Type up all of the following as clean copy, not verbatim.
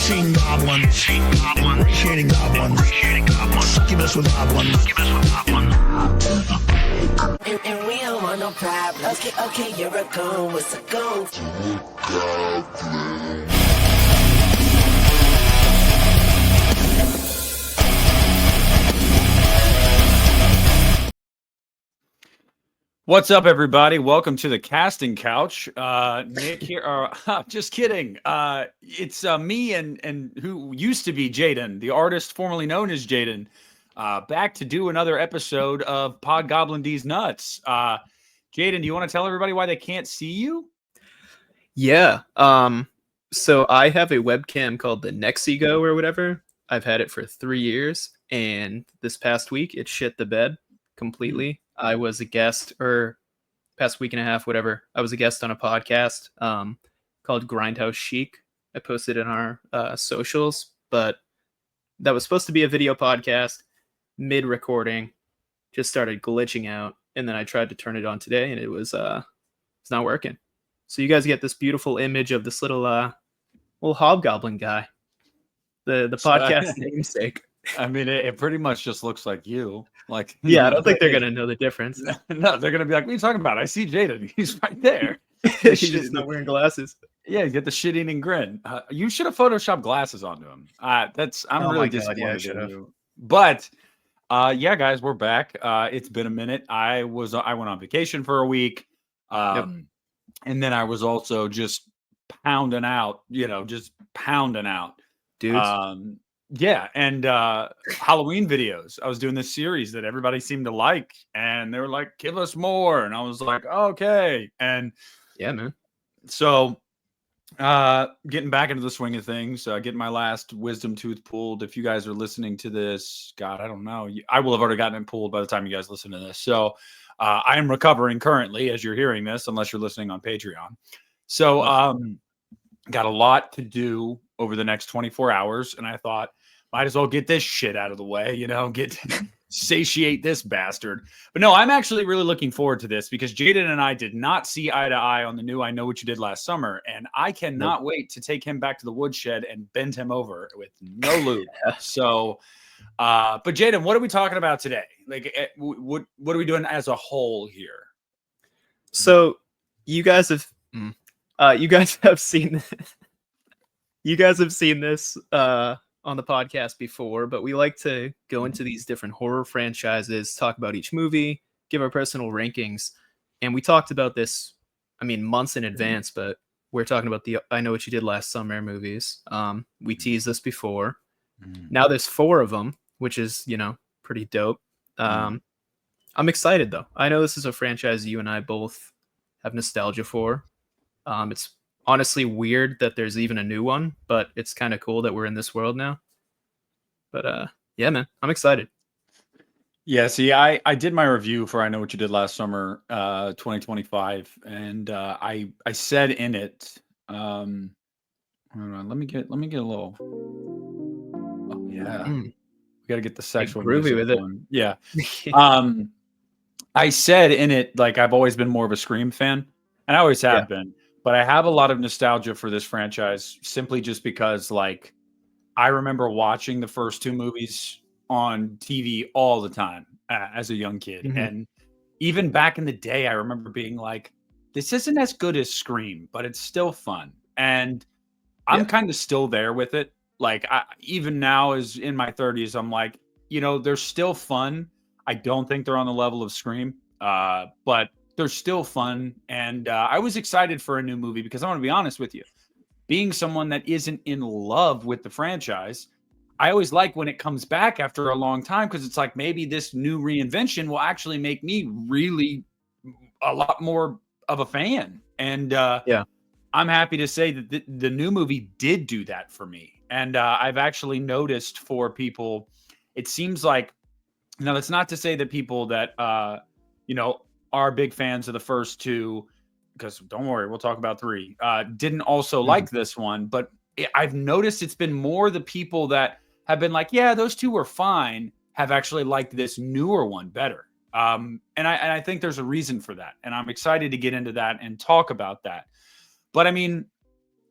Seeing goblins. Appreciating goblins. Succubus with goblins. And we don't want no problem. Okay, you're a goon. What's a goon? What's up, everybody? Welcome to the casting couch. Nick here. Just kidding. It's me and who used to be Jaden, the artist formerly known as Jaden, back to do another episode of Podgoblin D's Nuts. Jaden, do you want to tell everybody why they can't see you? Yeah. So I have a webcam called the Nexigo or whatever. I've had it for 3 years, and this past week it shit the bed completely. I was a guest, or past week and a half, whatever. I was a guest on a podcast called Grindhouse Chic. I posted in our socials, but that was supposed to be a video podcast. Mid-recording, just started glitching out, and then I tried to turn it on today, and it's not working. So you guys get this beautiful image of this little hobgoblin guy, the podcast namesake. I mean, it pretty much just looks like you. Like, Yeah, I don't think they're gonna know the difference. No, they're gonna be like, "What are you talking about? I see Jaden. He's right there." He's just not wearing glasses. Yeah, you get the shit-eating grin. You should have photoshopped glasses onto him. I'm really disappointed in you. But yeah, guys, we're back. It's been a minute. I went on vacation for a week, and then I was also just pounding out. Dudes. Yeah, and Halloween videos. I was doing this series that everybody seemed to like, and they were like, "Give us more," and I was like, "Okay." And yeah, man. So, getting back into the swing of things, getting my last wisdom tooth pulled. If you guys are listening to this, God, I don't know. I will have already gotten it pulled by the time you guys listen to this. So, I am recovering currently as you're hearing this, unless you're listening on Patreon. So, got a lot to do over the next 24 hours, and I thought, might as well get this shit out of the way, satiate this bastard. But no, I'm actually really looking forward to this because Jaden and I did not see eye to eye on the new I Know What You Did Last Summer, and I cannot wait to take him back to the woodshed and bend him over with no lube. So, but Jaden, what are we talking about today? Like, what are we doing as a whole here? So, you guys have seen this. You guys have seen this on the podcast before, but we like to go into these different horror franchises, talk about each movie, give our personal rankings. And we talked about this, months in advance, but we're talking about the I Know What You Did Last Summer movies. We teased this before. Now there's 4 of them, which is, pretty dope. I'm excited, though. I know this is a franchise you and I both have nostalgia for. It's honestly weird that there's even a new one, but it's kind of cool that we're in this world now. But yeah, man, I'm excited. Yeah, see, I did my review for I Know What You Did Last Summer, 2025, and I said in it, hold on, let me get a little. Oh yeah, we got to get the sexual groovy with it. one. Yeah, I said in it, like, I've always been more of a Scream fan, and I always have been. But I have a lot of nostalgia for this franchise simply just because, like, I remember watching the first 2 movies on TV all the time as a young kid. And even back in the day, I remember being like, this isn't as good as Scream, but it's still fun. And I'm kind of still there with it. Like, even now, as in my 30s, I'm like, they're still fun. I don't think they're on the level of Scream, but they're still fun, and I was excited for a new movie because I want to be honest with you. Being someone that isn't in love with the franchise, I always like when it comes back after a long time because it's like maybe this new reinvention will actually make me really a lot more of a fan. And I'm happy to say that the new movie did do that for me. And I've actually noticed for people, it seems like, now that's not to say that people that, are big fans of the first 2, because don't worry, we'll talk about 3, didn't also like this one, but I've noticed it's been more the people that have been like, yeah, those 2 were fine, have actually liked this newer one better. And I think there's a reason for that, and I'm excited to get into that and talk about that. But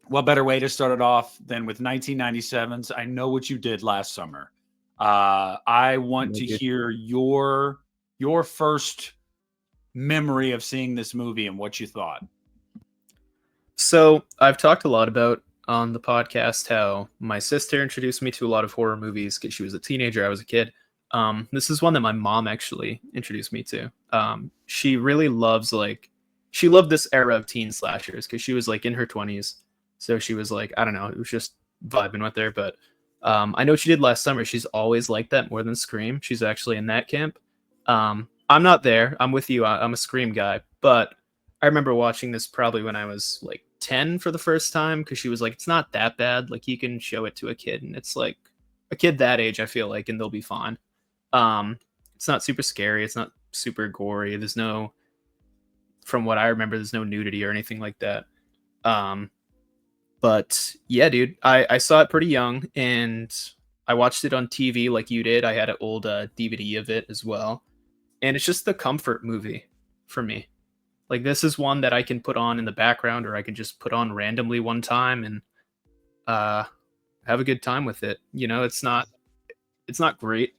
what better way to start it off than with 1997's I Know What You Did Last Summer? I want to hear your first memory of seeing this movie and what you thought. So I've talked a lot about on the podcast how my sister introduced me to a lot of horror movies because she was a teenager, I was a kid. This is one that my mom actually introduced me to. She really loves she loved this era of teen slashers because she was like in her 20s. So she was like, I don't know, it was just vibing with her. But I Know What You Did Last Summer. She's always liked that more than Scream. She's actually in that camp. I'm not there. I'm with you. I'm a Scream guy. But I remember watching this probably when I was like 10 for the first time because she was like, it's not that bad. Like you can show it to a kid and it's like a kid that age, I feel like, and they'll be fine. It's not super scary. It's not super gory. There's no, from what I remember, there's no nudity or anything like that. But yeah, dude, I saw it pretty young and I watched it on TV like you did. I had an old DVD of it as well. And it's just the comfort movie for me. Like this is one that I can put on in the background or I can just put on randomly one time and have a good time with it. You know, it's not great.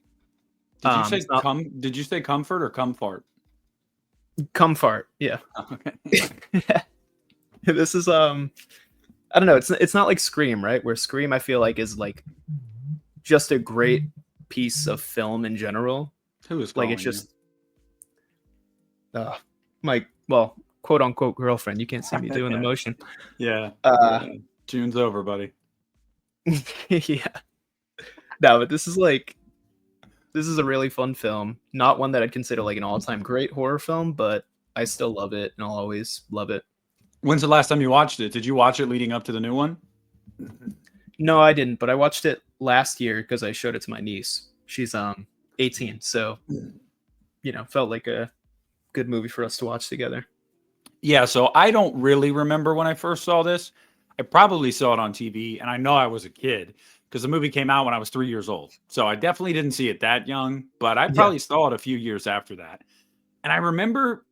Did you say comfort or comfort? Comfort, yeah. Okay. This is I don't know, it's not like Scream, right? Where Scream I feel like is like just a great piece of film in general. Who is like it's just my quote unquote girlfriend. You can't see me doing the motion. Yeah. June's over, buddy. Yeah. No, but this is a really fun film. Not one that I'd consider like an all-time great horror film, but I still love it and I'll always love it. When's the last time you watched it? Did you watch it leading up to the new one? No, I didn't, but I watched it last year because I showed it to my niece. She's 18, so you know, felt like a good movie for us to watch together. Yeah, so I don't really remember when I first saw this. I probably saw it on TV, and I know I was a kid because the movie came out when I was 3 years old. So I definitely didn't see it that young, but I probably saw it a few years after that. And I remember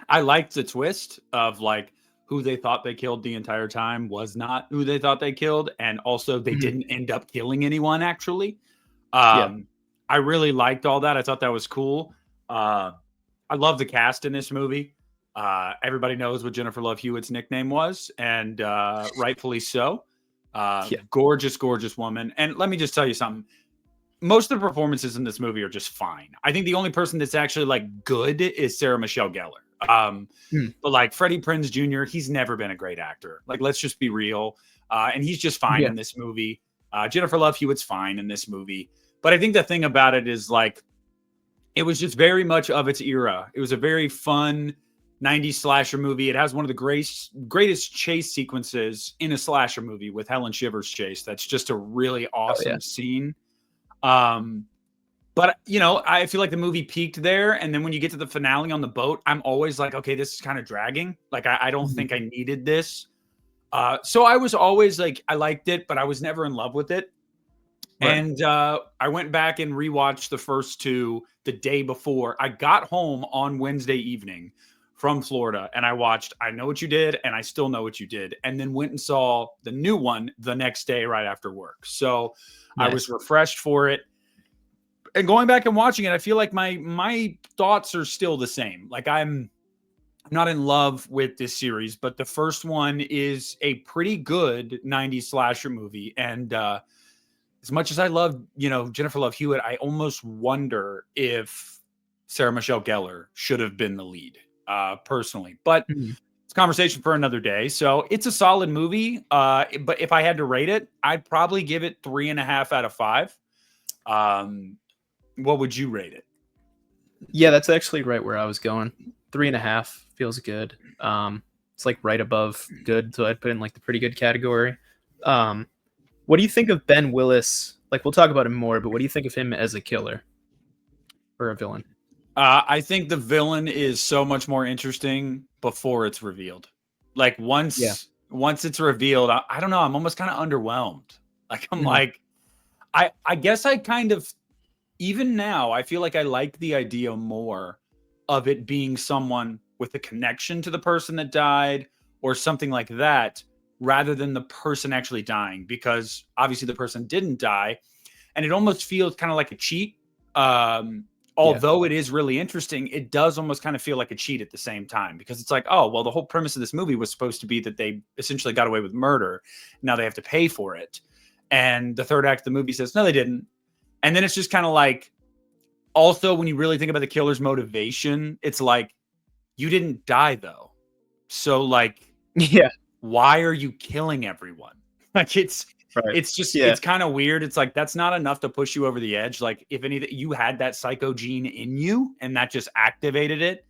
I liked the twist of like who they thought they killed the entire time was not who they thought they killed. And also they didn't end up killing anyone actually. I really liked all that. I thought that was cool. I love the cast in this movie. Everybody knows what Jennifer Love Hewitt's nickname was, and rightfully so. Gorgeous, gorgeous woman. And let me just tell you something. Most of the performances in this movie are just fine. I think the only person that's actually like good is Sarah Michelle Gellar. But like Freddie Prinze Jr., he's never been a great actor. Like, let's just be real. And he's just fine in this movie. Jennifer Love Hewitt's fine in this movie. But I think the thing about it is like, it was just very much of its era. It was a very fun 90s slasher movie. It has one of the greatest chase sequences in a slasher movie with Helen Shivers' chase. That's just a really awesome scene. But you know, I feel like the movie peaked there. And then when you get to the finale on the boat, I'm always like, okay, this is kind of dragging. Like, I don't think I needed this. So I was always like, I liked it, but I was never in love with it. Right. And I went back and rewatched the first two the day before. I got home on Wednesday evening from Florida and I watched I Know What You Did and I Still Know What You Did, and then went and saw the new one the next day right after work. So I was refreshed for it. And going back and watching it, I feel like my thoughts are still the same. Like, I'm not in love with this series, but the first one is a pretty good 90s slasher movie. And as much as I love, you know, Jennifer Love Hewitt, I almost wonder if Sarah Michelle Gellar should have been the lead, personally. But it's a conversation for another day. So it's a solid movie. But if I had to rate it, I'd probably give it 3.5 out of 5. What would you rate it? Yeah, that's actually right where I was going. 3.5 feels good. It's like right above good, so I'd put in like the pretty good category. What do you think of Ben Willis? Like, we'll talk about him more, but what do you think of him as a killer or a villain? I think the villain is so much more interesting before it's revealed. Like, once it's revealed, I don't know. I'm almost kind of underwhelmed. Like, I'm like, I guess I kind of, even now, I feel like I like the idea more of it being someone with a connection to the person that died or something like that, rather than the person actually dying, because obviously the person didn't die, and it almost feels kind of like a cheat. Although it is really interesting, it does almost kind of feel like a cheat at the same time, because it's like, oh, well, the whole premise of this movie was supposed to be that they essentially got away with murder. Now they have to pay for it. And the third act of the movie says, no, they didn't. And then it's just kind of like, also, when you really think about the killer's motivation, it's like, you didn't die though. So like, why are you killing everyone? Like it's just, it's kind of weird. It's like, that's not enough to push you over the edge. Like, if anything, you had that psycho gene in you and that just activated it.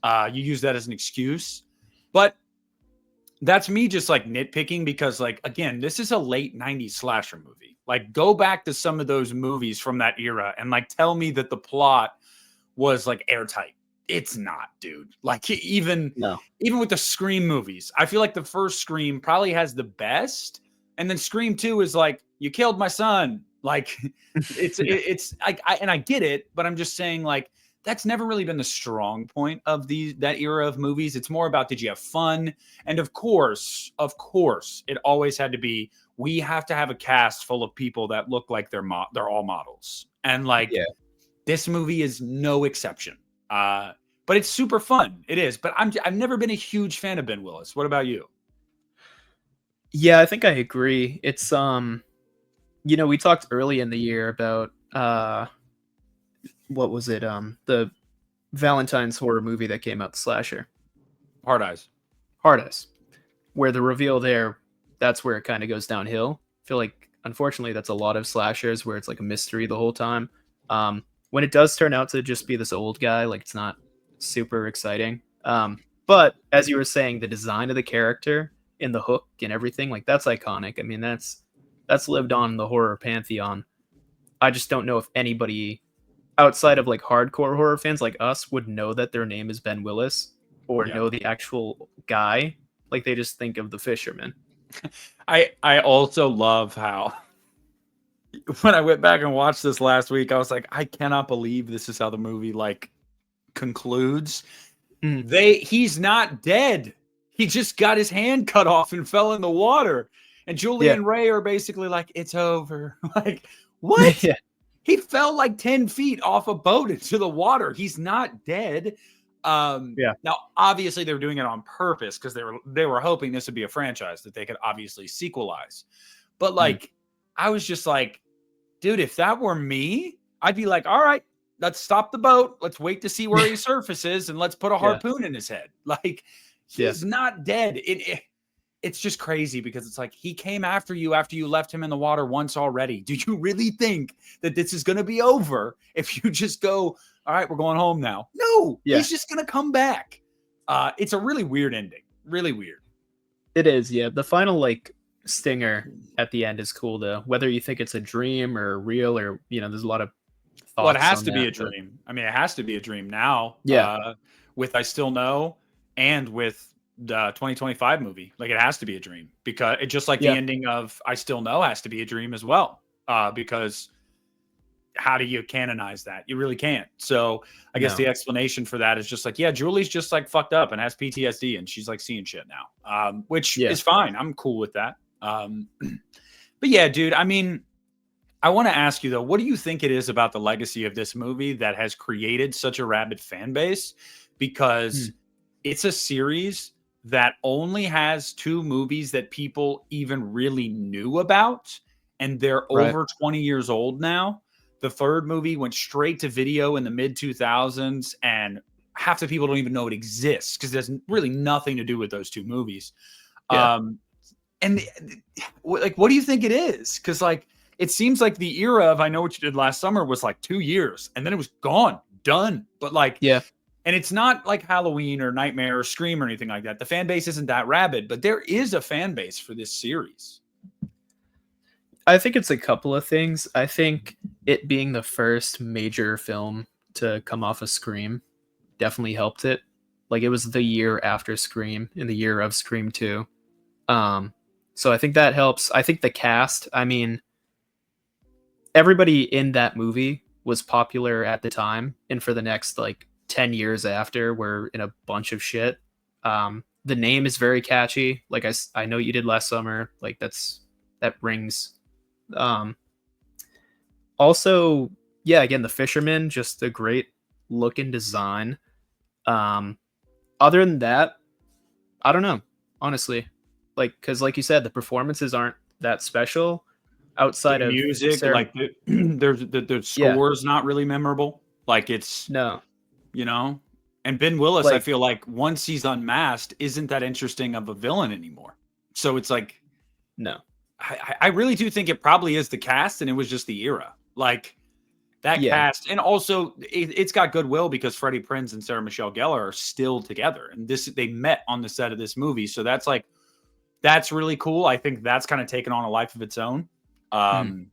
You use that as an excuse. But that's me just like nitpicking, because like, again, this is a late 90s slasher movie. Like, go back to some of those movies from that era and like tell me that the plot was like airtight. It's not, dude. Like, even with the Scream movies, I feel like the first Scream probably has the best. And then Scream 2 is like, you killed my son. Like, it's like, I get it, but I'm just saying, like, that's never really been the strong point of that era of movies. It's more about, did you have fun? And of course, it always had to be, we have to have a cast full of people that look like they're all models. And like, this movie is no exception. But it's super fun. It is. But I've never been a huge fan of Ben Willis. What about you? Yeah, I think I agree. It's we talked early in the year about what was it? The Valentine's horror movie that came out, the slasher. Hard Eyes. Where the reveal there, that's where it kind of goes downhill. I feel like, unfortunately, that's a lot of slashers where it's like a mystery the whole time. When it does turn out to just be this old guy, like, it's not super exciting. But as you were saying, the design of the character in the hook and everything, like, that's iconic. I mean, that's lived on in the horror pantheon. I just don't know if anybody outside of like hardcore horror fans like us would know that their name is Ben Willis, or know the actual guy. Like, they just think of the fisherman. I also love how, when I went back and watched this last week, I was like, I cannot believe this is how the movie like concludes. He's not dead. He just got his hand cut off and fell in the water. And Julie and Ray are basically like, it's over. Like, what? He fell like 10 feet off a boat into the water. He's not dead. Now, obviously, they were doing it on purpose because they were hoping this would be a franchise that they could obviously sequelize. But like, I was just like, dude, if that were me, I'd be like, all right, let's stop the boat. Let's wait to see where he surfaces, and let's put a harpoon in his head. Like, he's not dead. It's just crazy, because it's like, he came after you left him in the water once already. Do you really think that this is going to be over if you just go, all right, we're going home now? No, he's just going to come back. It's a really weird ending. Really weird. It is, yeah. The final like stinger at the end is cool though. Whether you think it's a dream or real, or there's a lot of thoughts. Well, it has to be a dream. I mean, it has to be a dream now. Yeah. With I Still Know and with the 2025 movie, like, it has to be a dream, because it just like the ending of I Still Know has to be a dream as well. Because how do you canonize that? You really can't. So I guess the explanation for that is just like, Julie's just like fucked up and has PTSD, and she's like seeing shit now, which is fine. I'm cool with that. But yeah, dude, I mean, I want to ask you though, what do you think it is about the legacy of this movie that has created such a rabid fan base? Because it's a series that only has 2 movies that people even really knew about, and they're over 20 years old now. The third movie went straight to video in the mid 2000s, and half the people don't even know it exists because there's really nothing to do with those 2 movies. And like, what do you think it is? Because like, it seems like the era of I Know What You Did Last Summer was like 2 years, and then it was gone, done. But like, and it's not like Halloween or Nightmare or Scream or anything like that. The fan base isn't that rabid, but there is a fan base for this series. I think it's a couple of things. I think it being the first major film to come off of Scream definitely helped it. Like, it was the year after Scream, in the year of Scream 2. So I think that helps. I think the cast, I mean, everybody in that movie was popular at the time, and for the next like 10 years after, we're in a bunch of shit. The the name is very catchy. Like I know you did last summer. Like that rings. Um, Also, yeah, again, the Fisherman, just a great looking design. Um, Other than that, I don't know, honestly. Like, because like you said, the performances aren't that special The outside of music, Sarah. like the Yeah, score is not really memorable. Like it's, no, you know, and Ben Willis, I like feel like once he's unmasked, isn't that interesting of a villain anymore. So it's like, no, I really do think it probably is the cast, and it was just the era. Like that yeah, cast, and also it's got goodwill because Freddie Prinze and Sarah Michelle Gellar are still together, and they met on the set of this movie, so that's really cool. I think that's kind of taken on a life of its own. mhm, Um,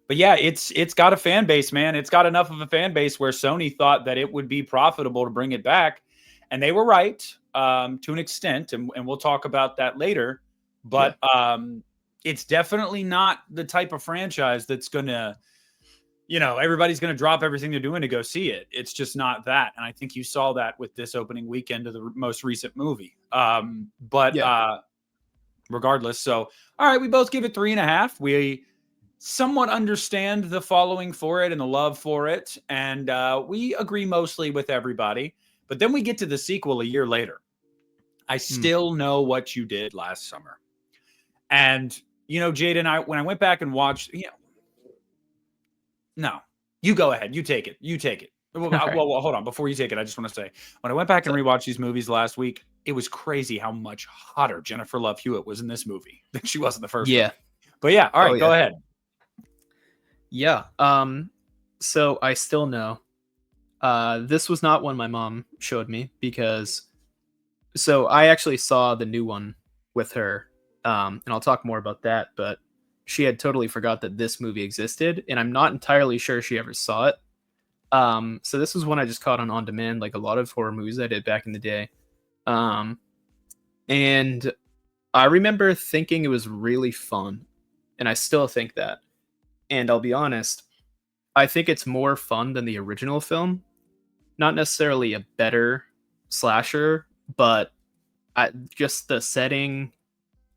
but yeah, it's got a fan base, man. It's got enough of a fan base where Sony thought that it would be profitable to bring it back, and they were right to an extent, and we'll talk about that later. yeah, But it's definitely not the type of franchise that's gonna, everybody's gonna drop everything they're doing to go see it. It's just not that, and I think you saw that with this opening weekend of the most recent movie. But yeah, regardless, so all right, we both give it 3.5. We somewhat understand the following for it and the love for it, and we agree mostly with everybody. But then we get to the sequel a year later. I mm, still know what you did last summer, and Jaden, when I went back and watched, no, you go ahead, you take it, Well, all right. hold on. Before you take it, I just want to say, when I went back and So rewatched these movies last week, it was crazy how much hotter Jennifer Love Hewitt was in this movie than she was in the first yeah, movie. But yeah, all oh right, go yeah, ahead. yeah. So I still know. This was not one my mom showed me because so I actually saw the new one with her, and I'll talk more about that. But she had totally forgot that this movie existed, and I'm not entirely sure she ever saw it. So this was one I just caught on demand, like a lot of horror movies I did back in the day. Um, and I remember thinking it was really fun, and I still think that. And I'll be honest, I think it's more fun than the original film. Not necessarily a better slasher, but just the setting.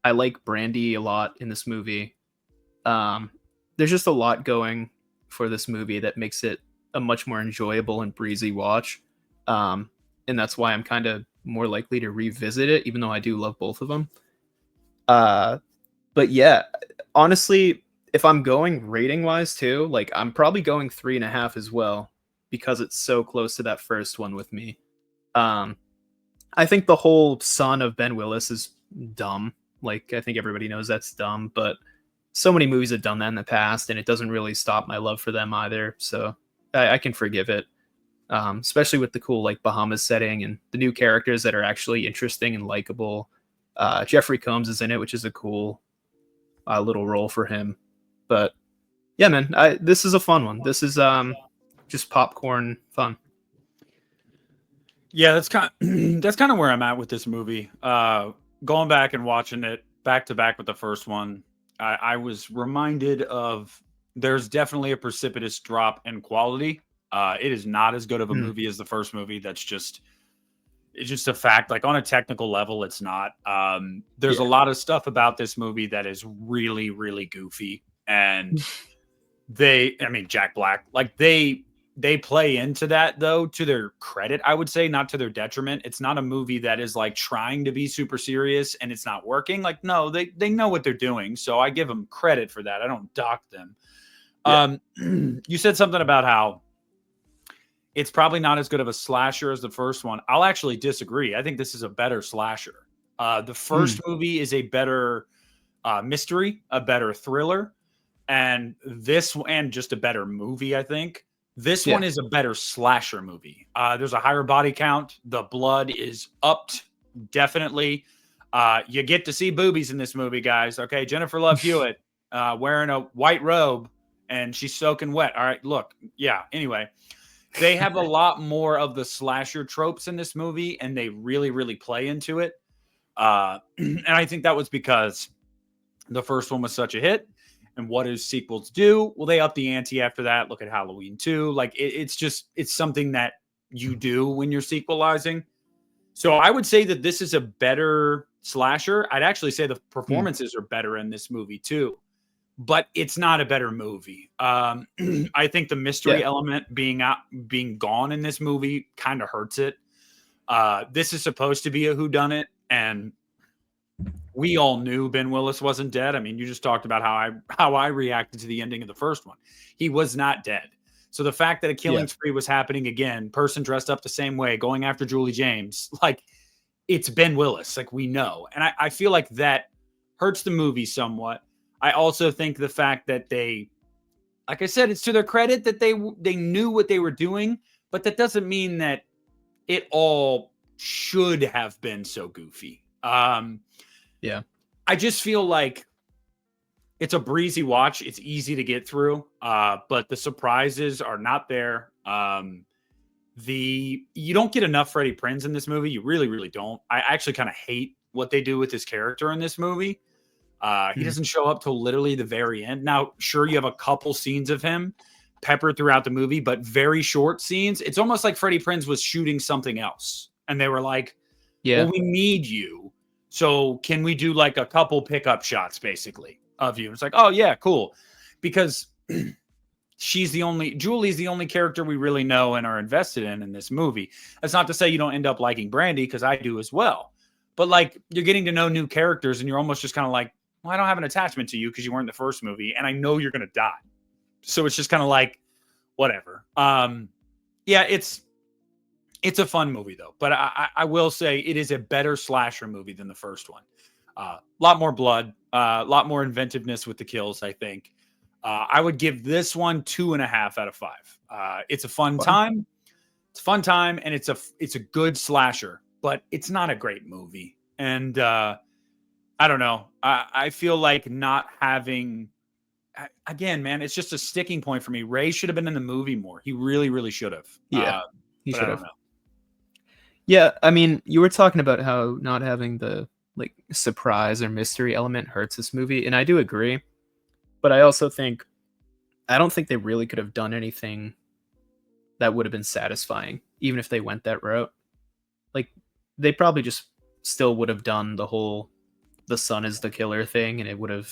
I like Brandy a lot in this movie. Um, there's just a lot going for this movie that makes it a much more enjoyable and breezy watch. Um, and that's why I'm kind of more likely to revisit it, even though I do love both of them. Uh, but yeah, honestly, if I'm going rating wise too, like I'm probably going 3.5 as well because it's so close to that first one with me. Um, I think the whole son of Ben Willis is dumb. Like I think everybody knows that's dumb, but so many movies have done that in the past, and it doesn't really stop my love for them either. So I can forgive it, especially with the cool like Bahamas setting and the new characters that are actually interesting and likable. Jeffrey Combs is in it, which is a cool little role for him. But yeah, man, this is a fun one. This is just popcorn fun. Yeah, that's kind that's kind of where I'm at with this movie. Going back and watching it back to back with the first one, I was reminded of there's definitely a precipitous drop in quality. It is not as good of a Mm, movie as the first movie. It's just a fact. Like on a technical level, it's not. There's a yeah. lot of stuff about this movie that is really, really goofy, and I mean, Jack Black, like they play into that though, to their credit, I would say, not to their detriment. It's not a movie that is like trying to be super serious and it's not working. Like, no, they know what they're doing. So I give them credit for that. I don't dock them. Yeah. You said something about how it's probably not as good of a slasher as the first one. I'll actually disagree. I think this is a better slasher. The Mm, first movie is a better mystery, a better thriller, and just a better movie, I think. This yeah. one is a better slasher movie. There's a higher body count. The blood is upped, definitely. You get to see boobies in this movie, guys. Okay, Jennifer Love Hewitt wearing a white robe, and she's soaking wet. All right, look, yeah. Anyway, they have a lot more of the slasher tropes in this movie, and they really, really play into it. And I think that was because the first one was such a hit. And what do sequels do? Well, they up the ante after that. Look at Halloween 2. Like it's something that you do when you're sequelizing. So I would say that this is a better slasher. I'd actually say the performances are better in this movie too, but it's not a better movie. I think the mystery element being gone in this movie kind of hurts it. This is supposed to be a whodunit, and we all knew Ben Willis wasn't dead. I mean, you just talked about how I reacted to the ending of the first one. He was not dead. So the fact that a killing spree was happening again, person dressed up the same way, going after Julie James, like, it's Ben Willis, like, we know. And I feel like that hurts the movie somewhat. I also think the fact that they, like I said, it's to their credit that they knew what they were doing, but that doesn't mean that it all should have been so goofy. I just feel like it's a breezy watch. It's easy to get through, but the surprises are not there. You don't get enough Freddie Prinze in this movie. You really, really don't. I actually kind of hate what they do with his character in this movie. He doesn't show up till literally the very end. Now, sure, you have a couple scenes of him peppered throughout the movie, but very short scenes. It's almost like Freddie Prinze was shooting something else, and they were like, well, we need you. So can we do like a couple pickup shots basically of you? It's like, oh yeah, cool. Because Julie's the only character we really know and are invested in this movie. That's not to say you don't end up liking Brandy, because I do as well. But like, you're getting to know new characters and you're almost just kind of like, well, I don't have an attachment to you because you weren't in the first movie and I know you're going to die. So it's just kind of like, whatever. It's a fun movie though. But I will say it is a better slasher movie than the first one. A lot more blood, a lot more inventiveness with the kills, I think. I would give this one 2.5 out of 5. It's a fun time. It's a fun time, and it's a good slasher, but it's not a great movie. And I don't know. I feel like not having, again, man, it's just a sticking point for me. Ray should have been in the movie more. He really, really should have. Yeah, he should have. Know. Yeah, I mean, you were talking about how not having the like surprise or mystery element hurts this movie, and I do agree. But I also think, I don't think they really could have done anything that would have been satisfying, even if they went that route. Like, they probably just still would have done the whole the son is the killer thing, and it would have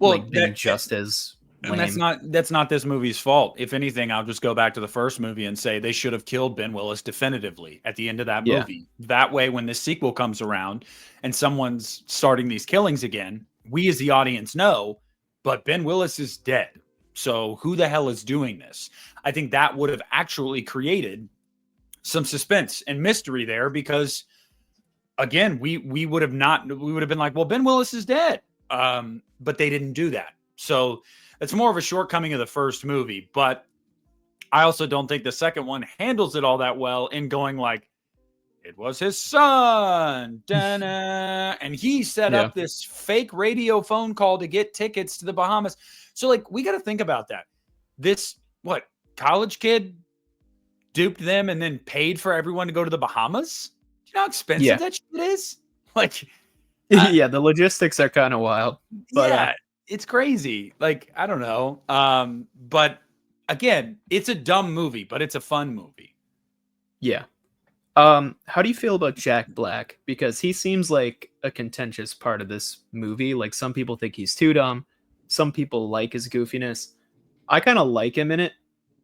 been just as lame. And that's not this movie's fault. If anything, I'll just go back to the first movie and say they should have killed Ben Willis definitively at the end of that movie. That way, when this sequel comes around and someone's starting these killings again, we as the audience know, but Ben Willis is dead. So who the hell is doing this? I think that would have actually created some suspense and mystery there, because again, we would have been like, well, Ben Willis is dead. But they didn't do that. So it's more of a shortcoming of the first movie, but I also don't think the second one handles it all that well in going like, it was his son, and he set up this fake radio phone call to get tickets to the Bahamas. So like, we got to think about that. This, college kid duped them and then paid for everyone to go to the Bahamas? Do you know how expensive that shit is? Like, the logistics are kind of wild. But, it's crazy. Like, I don't know. But again, it's a dumb movie, but it's a fun movie. Yeah. How do you feel about Jack Black? Because he seems like a contentious part of this movie. Like, some people think he's too dumb. Some people like his goofiness. I kind of like him in it.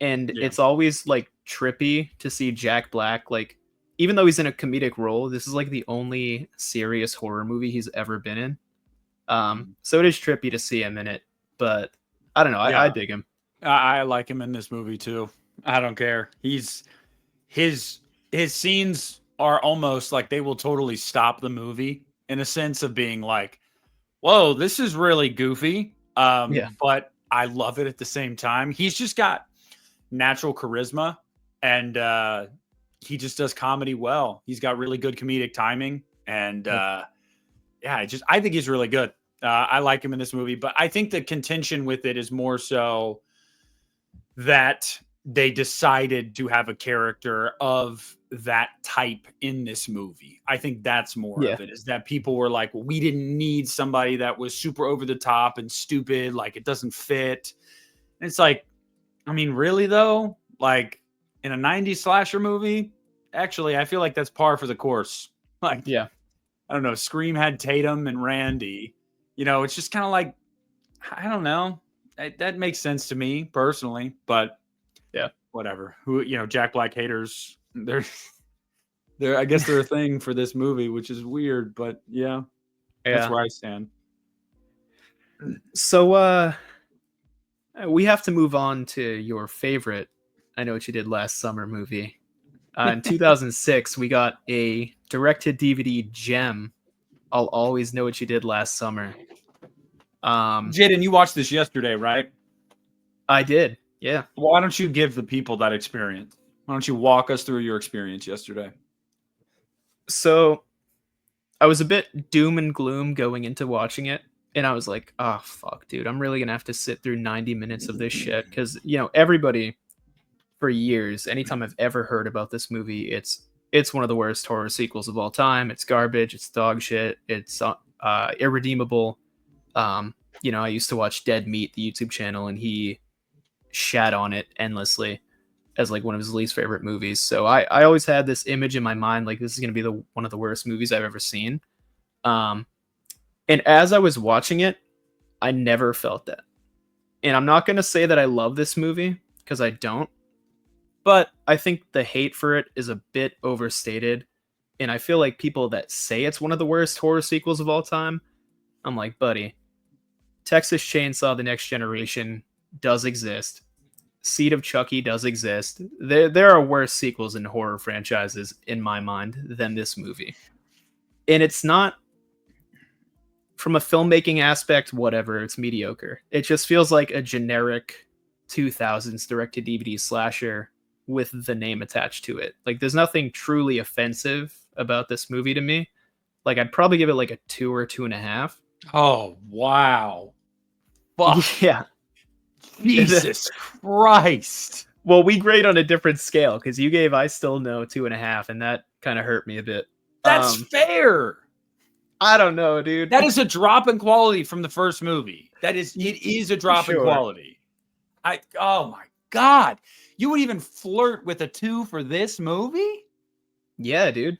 And it's always like trippy to see Jack Black. Like, even though he's in a comedic role, this is like the only serious horror movie he's ever been in. So it is trippy to see him in it, but I don't know. I dig him. I like him in this movie too. I don't care. His scenes are almost like they will totally stop the movie in a sense of being like, whoa, this is really goofy. But I love it at the same time. He's just got natural charisma, and he just does comedy well. He's got really good comedic timing, and I think he's really good. I like him in this movie, but I think the contention with it is more so that they decided to have a character of that type in this movie. I think that's more of it, is that people were like, well, we didn't need somebody that was super over the top and stupid. Like, it doesn't fit. And it's like, I mean, really though, like in a 90s slasher movie, actually, I feel like that's par for the course. Like, Yeah. I don't know. Scream had Tatum and Randy. It's just kind of like, I don't know. That makes sense to me personally, but Yeah. whatever. Jack Black haters, I guess they're a thing for this movie, which is weird, but yeah, that's where I stand. So we have to move on to your favorite I Know What You Did Last Summer movie. In 2006, we got a direct-to-DVD gem, I'll Always Know What You Did Last Summer. Jaden, you watched this yesterday, right? I did, yeah. Why don't you give the people that experience? Why don't you walk us through your experience yesterday? So I was a bit doom and gloom going into watching it, and I was like, oh, fuck, dude, I'm really going to have to sit through 90 minutes of this shit, because, everybody for years, anytime I've ever heard about this movie, it's one of the worst horror sequels of all time. It's garbage. It's dog shit. It's irredeemable. I used to watch Dead Meat, the YouTube channel, and he shat on it endlessly as like one of his least favorite movies. So I always had this image in my mind, like this is going to be one of the worst movies I've ever seen. And as I was watching it, I never felt that. And I'm not going to say that I love this movie, because I don't. But I think the hate for it is a bit overstated. And I feel like people that say it's one of the worst horror sequels of all time, I'm like, buddy, Texas Chainsaw: The Next Generation does exist. Seed of Chucky does exist. There are worse sequels in horror franchises, in my mind, than this movie. And it's not, from a filmmaking aspect, whatever, it's mediocre. It just feels like a generic 2000s direct-to-DVD slasher with the name attached to it. Like, there's nothing truly offensive about this movie to me. Like, I'd probably give it like a 2 or 2.5. Oh, wow. Fuck. Yeah. Jesus Christ. Well, we grade on a different scale, because you gave I Still Know 2.5, and that kind of hurt me a bit. That's fair. I don't know, dude. That is a drop in quality from the first movie. It is a drop in quality. Oh my God. You would even flirt with a 2 for this movie? Yeah, dude.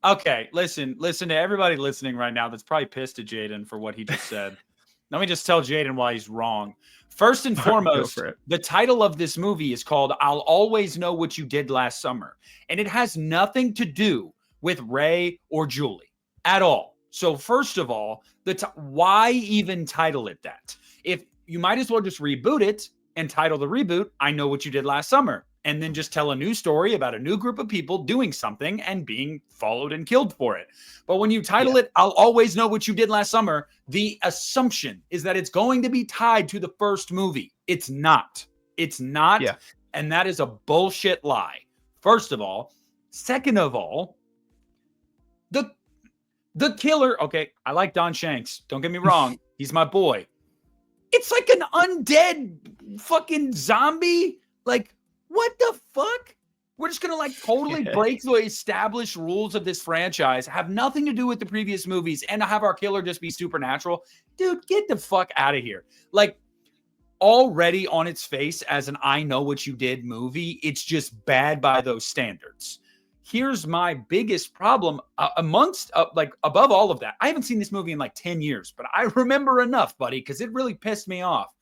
Okay, listen to everybody listening right now that's probably pissed at Jaden for what he just said. Let me just tell Jaden why he's wrong. First and foremost, the title of this movie is called I'll Always Know What You Did Last Summer. And it has nothing to do with Ray or Julie at all. So first of all, why even title it that? If you might as well just reboot it and title the reboot, I Know What You Did Last Summer, and then just tell a new story about a new group of people doing something and being followed and killed for it. But when you title it, I'll Always Know What You Did Last Summer, the assumption is that it's going to be tied to the first movie. It's not. It's not. Yeah. And that is a bullshit lie. First of all. Second of all, the killer, okay, I like Don Shanks. Don't get me wrong. He's my boy. It's like an undead fucking zombie. Like, what the fuck? We're just going to like totally break the established rules of this franchise, have nothing to do with the previous movies, and have our killer just be supernatural. Dude, get the fuck out of here. Like, already on its face as an I Know What You Did movie, it's just bad by those standards. Here's my biggest problem above all of that. I haven't seen this movie in like 10 years, but I remember enough, buddy, because it really pissed me off.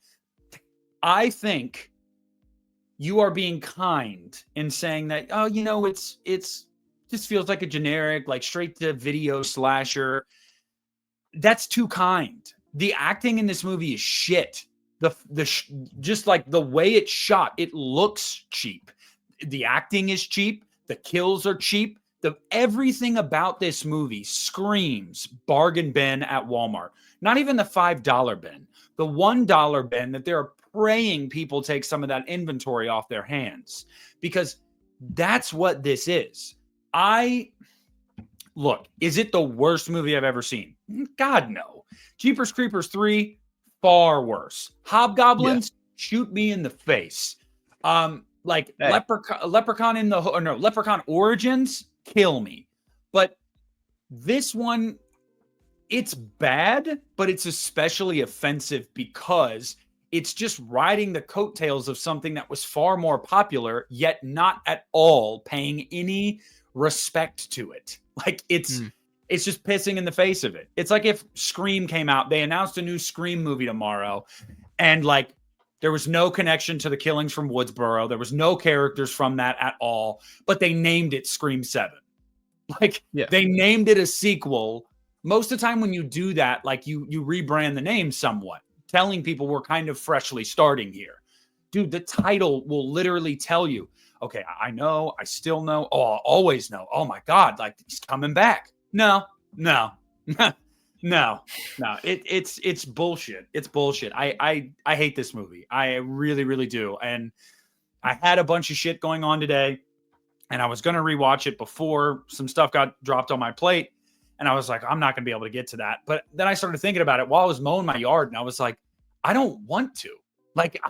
I think you are being kind in saying that, oh, it's just feels like a generic, like straight to video slasher. That's too kind. The acting in this movie is shit. Just like the way it's shot, it looks cheap. The acting is cheap. The kills are cheap. Everything about this movie screams bargain bin at Walmart. Not even the $5 bin. The $1 bin that they're praying people take some of that inventory off their hands. Because that's what this is. Look, is it the worst movie I've ever seen? God, no. Jeepers Creepers 3, far worse. Hobgoblins, shoot me in the face. Leprechaun Leprechaun Origins, kill me. But this one, it's bad, but it's especially offensive because it's just riding the coattails of something that was far more popular, yet not at all paying any respect to it. Like it's just pissing in the face of it. It's like if Scream came out, they announced a new Scream movie tomorrow, and like there was no connection to the killings from Woodsboro. There was no characters from that at all, but they named it Scream 7. Like they named it a sequel. Most of the time when you do that, like you rebrand the name somewhat, telling people we're kind of freshly starting here. Dude, the title will literally tell you, okay, I know, I still know, oh, I'll always know. Oh my God, like he's coming back. No. It's bullshit. It's bullshit. I hate this movie. I really, really do. And I had a bunch of shit going on today, and I was going to rewatch it before some stuff got dropped on my plate. And I was like, I'm not going to be able to get to that. But then I started thinking about it while I was mowing my yard, and I was like, I don't want to. Like,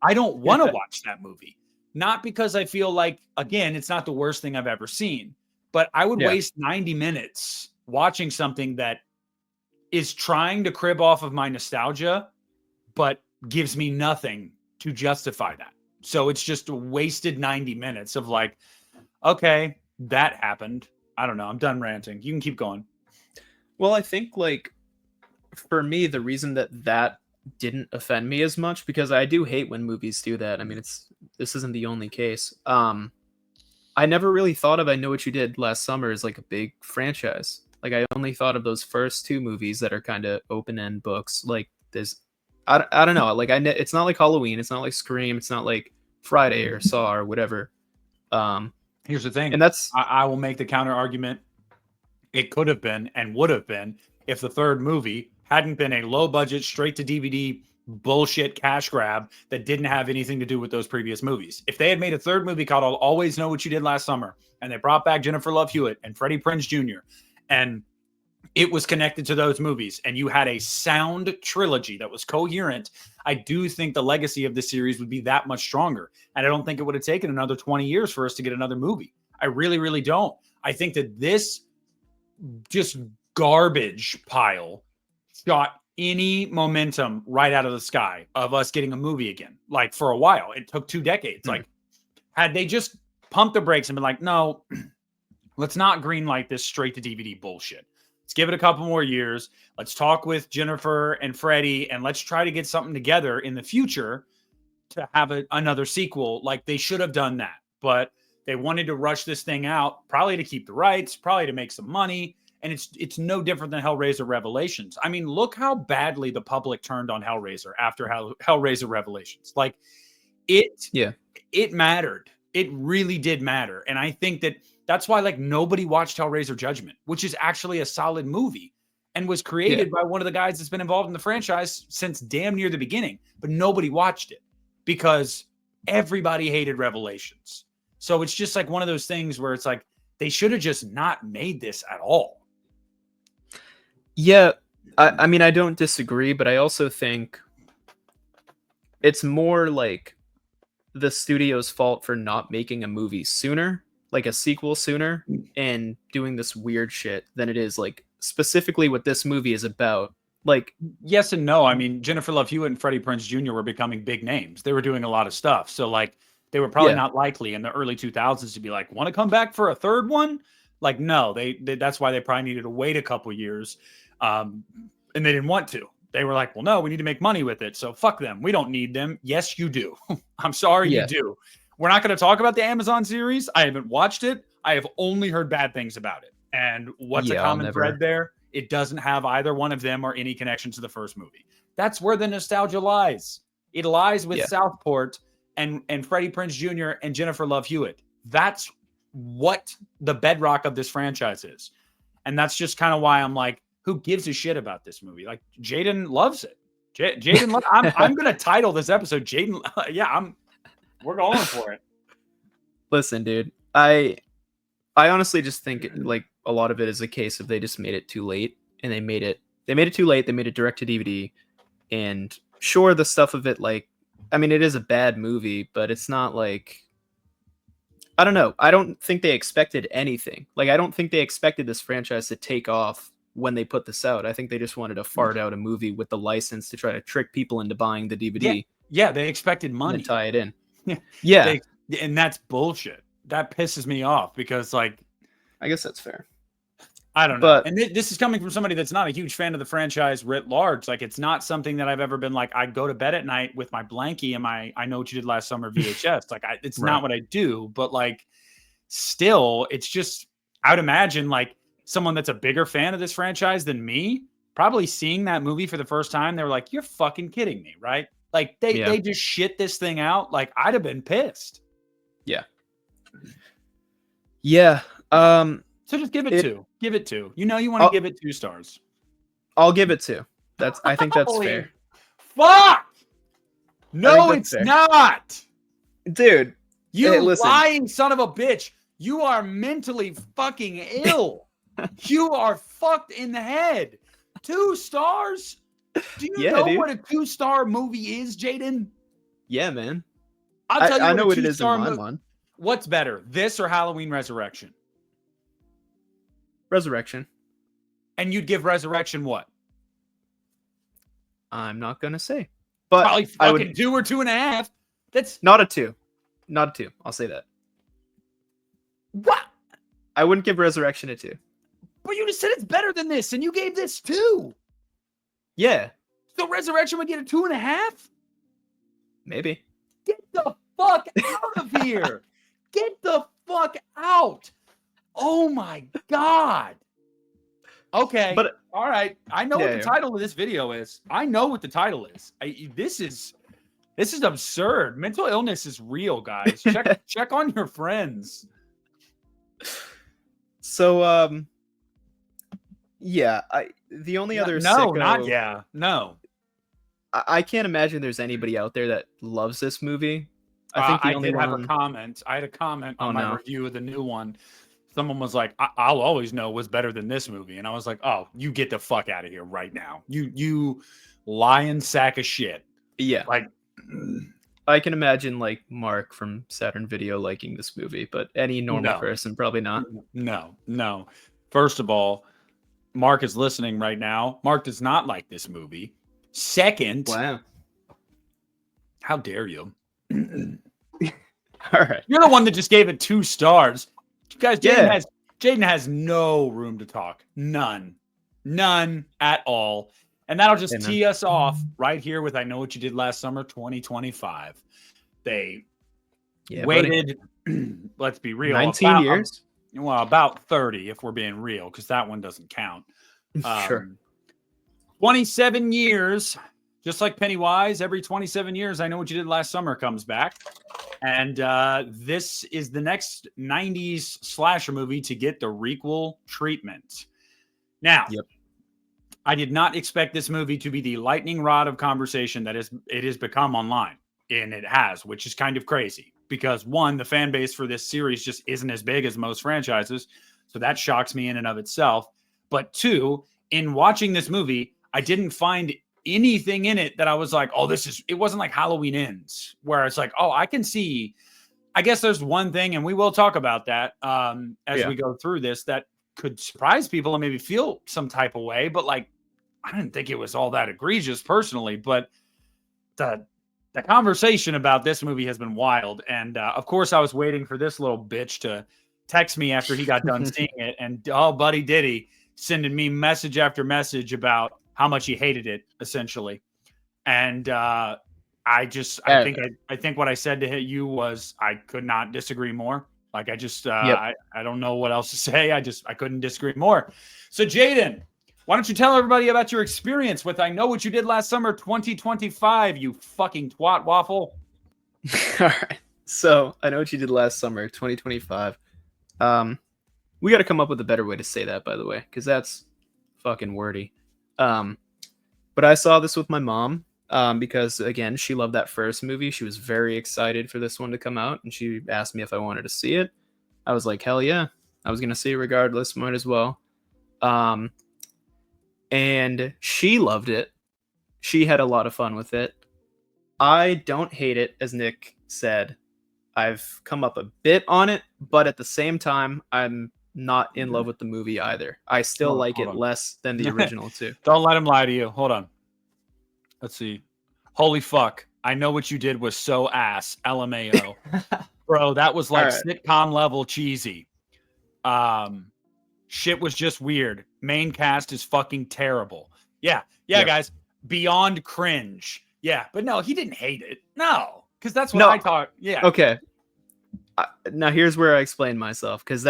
I don't want to watch that movie. Not because I feel like, again, it's not the worst thing I've ever seen, but I would waste 90 minutes watching something that is trying to crib off of my nostalgia, but gives me nothing to justify that. So it's just a wasted 90 minutes of like, okay, that happened. I don't know. I'm done ranting. You can keep going. Well, I think like for me, the reason that didn't offend me as much, because I do hate when movies do that. I mean, this isn't the only case. I never really thought of I Know What You Did Last Summer as like a big franchise. Like I only thought of those first two movies that are kind of open-end books. Like there's, I don't know. Like it's not like Halloween. It's not like Scream. It's not like Friday or Saw or whatever. Here's the thing. And that's, I will make the counter argument. It could have been and would have been if the third movie hadn't been a low budget, straight to DVD bullshit cash grab that didn't have anything to do with those previous movies. If they had made a third movie called I'll Always Know What You Did Last Summer, and they brought back Jennifer Love Hewitt and Freddie Prinze Jr., and it was connected to those movies, and you had a sound trilogy that was coherent, I do think the legacy of the series would be that much stronger. And I don't think it would have taken another 20 years for us to get another movie. I really, really don't. I think that this just garbage pile shot any momentum right out of the sky of us getting a movie again. Like for a while, it took 2 decades. Like had they just pumped the brakes and been like, no, let's not greenlight this straight to DVD bullshit. Let's give it a couple more years. Let's talk with Jennifer and Freddie, and let's try to get something together in the future to have another sequel. Like they should have done that, but they wanted to rush this thing out, probably to keep the rights, probably to make some money. And it's no different than Hellraiser Revelations. I mean, look how badly the public turned on Hellraiser after Hellraiser Revelations. Like it mattered. It really did matter. And I think that's why like nobody watched Hellraiser Judgment, which is actually a solid movie and was created by one of the guys that's been involved in the franchise since damn near the beginning. But nobody watched it because everybody hated Revelations. So it's just like one of those things where it's like they should have just not made this at all. Yeah, I mean, I don't disagree, but I also think it's more like the studio's fault for not making a movie sooner, like a sequel sooner, and doing this weird shit than it is like specifically what this movie is about. Like, yes and no. I mean, Jennifer Love Hewitt and Freddie Prinze Jr. were becoming big names. They were doing a lot of stuff. So like they were probably not likely in the early 2000s to be like, want to come back for a third one? Like, no, they that's why they probably needed to wait a couple years. And they didn't want to. They were like, well, no, we need to make money with it. So fuck them. We don't need them. Yes, you do. I'm sorry, you do. We're not going to talk about the Amazon series. I haven't watched it. I have only heard bad things about it. And what's a common thread there? It doesn't have either one of them or any connection to the first movie. That's where the nostalgia lies. It lies with Southport and Freddie Prinze Jr. and Jennifer Love Hewitt. That's what the bedrock of this franchise is. And that's just kind of why I'm like, who gives a shit about this movie? Like Jaden loves it. Jaden, I'm going to title this episode Jaden. We're going for it. Listen, dude, I honestly just think like a lot of it is a case of they just made it too late, and they made it too late. They made it direct to DVD, and sure, the stuff of it, like, I mean, it is a bad movie, but it's not like, I don't know. I don't think they expected anything. Like, I don't think they expected this franchise to take off when they put this out. I think they just wanted to fart out a movie with the license to try to trick people into buying the DVD. Yeah, they expected And money. then tie it in. Yeah. Yeah, And that's bullshit. That pisses me off because, like, I guess that's fair. I don't know. But- And this is coming from somebody that's not a huge fan of the franchise writ large. Like, it's not something that I've ever been like, I go to bed at night with my blankie and my I Know What You Did Last Summer VHS. Like, it's Right. not what I do. But, like, still, it's just, I would imagine, like, someone that's a bigger fan of this franchise than me, probably seeing that movie for the first time, they were like, you're fucking kidding me, right? Like, they just shit this thing out. Like, I'd have been pissed. Yeah. So just give it 2. Give it 2. You know you want to give it 2 stars. I'll give it 2. I think that's Holy fair. Fuck! No, that's it's fair. not. Dude, You Hey, listen. lying son of a bitch. You are mentally fucking ill. You are fucked in the head. 2 stars? Do you Yeah, know dude. what a 2-star movie is, Jaden? yeah, man. I'll tell you I know what it is in two-star my mo- mind. What's better, this or Halloween Resurrection? Resurrection. And you'd give Resurrection what? I'm not gonna say, but Probably I fucking would 2 or 2.5. That's not a 2. Not a 2. I'll say that. what? I wouldn't give Resurrection a 2. But you just said it's better than this, and you gave this 2. Yeah, So Resurrection would get a 2.5? maybe. Get the fuck out of here. Get the fuck out. Oh my God. Okay. But all right. I know what Yeah, the yeah. title of this video is. I know what the title is. This is absurd. Mental illness is real, guys. Check on your friends. so yeah, the only other No, sicko, not yeah. No. I can't imagine there's anybody out there that loves this movie. I think the only did have a one. comment. I had a comment on Oh, my no. review of the new one. Someone was like, I'll always know was better than this movie. And I was like, oh, you get the fuck out of here right now. You lying sack of shit. Yeah, Like, I can imagine like Mark from Saturn Video liking this movie, but any normal No. person probably not. no. First of all, Mark is listening right now. Mark does not like this movie. Second, Wow. how dare you? All right. You're the one that just gave it 2 stars. You guys, Yeah. Jaden has no room to talk. None at all. And that'll just Amen. tee us off right here with I Know What You Did Last Summer 2025. They Yeah, buddy. waited, let's be real, 19 years. Well, about 30 if we're being real, because that one doesn't count. Sure. 27 years, just like Pennywise, every 27 years, I Know What You Did Last Summer comes back. And this is the next 90s slasher movie to get the requel treatment. Now, Yep. I did not expect this movie to be the lightning rod of conversation that it has become online. And it has, which is kind of crazy. Because one, the fan base for this series just isn't as big as most franchises. So that shocks me in and of itself. But two, in watching this movie, I didn't find anything in it that I was like, oh, it wasn't like Halloween Ends, where it's like, oh, I can see, I guess there's one thing, and we will talk about that as we go through this, that could surprise people and maybe feel some type of way. But like, I didn't think it was all that egregious personally, but the conversation about this movie has been wild. And of course, I was waiting for this little bitch to text me after he got done seeing it. And oh, buddy, did he, sending me message after message about how much he hated it, essentially. And I think what I said to you was I could not disagree more. Like, I just, I don't know what else to say. I couldn't disagree more. So Jaden, why don't you tell everybody about your experience with I Know What You Did Last Summer 2025, you fucking twat waffle. All right. So I Know What You Did Last Summer 2025. We got to come up with a better way to say that, by the way, because that's fucking wordy. But I saw this with my mom because, again, she loved that first movie. She was very excited for this one to come out, and she asked me if I wanted to see it. I was like, hell yeah. I was going to see it regardless. Might as well. And she loved it. She had a lot of fun with it. I don't hate it, as Nick said. I've come up a bit on it, but at the same time, I'm not in love with the movie either. I still like it less than the original too. Don't let him lie to you. Hold on. Let's see. Holy fuck. I know what you did was so ass. LMAO. Bro, that was like sitcom level cheesy. Shit was just weird. Main cast is fucking terrible. Yeah, guys. Beyond cringe. Yeah, but no, he didn't hate it. No, because that's what I thought. Yeah. Okay. Now here's where I explain myself, because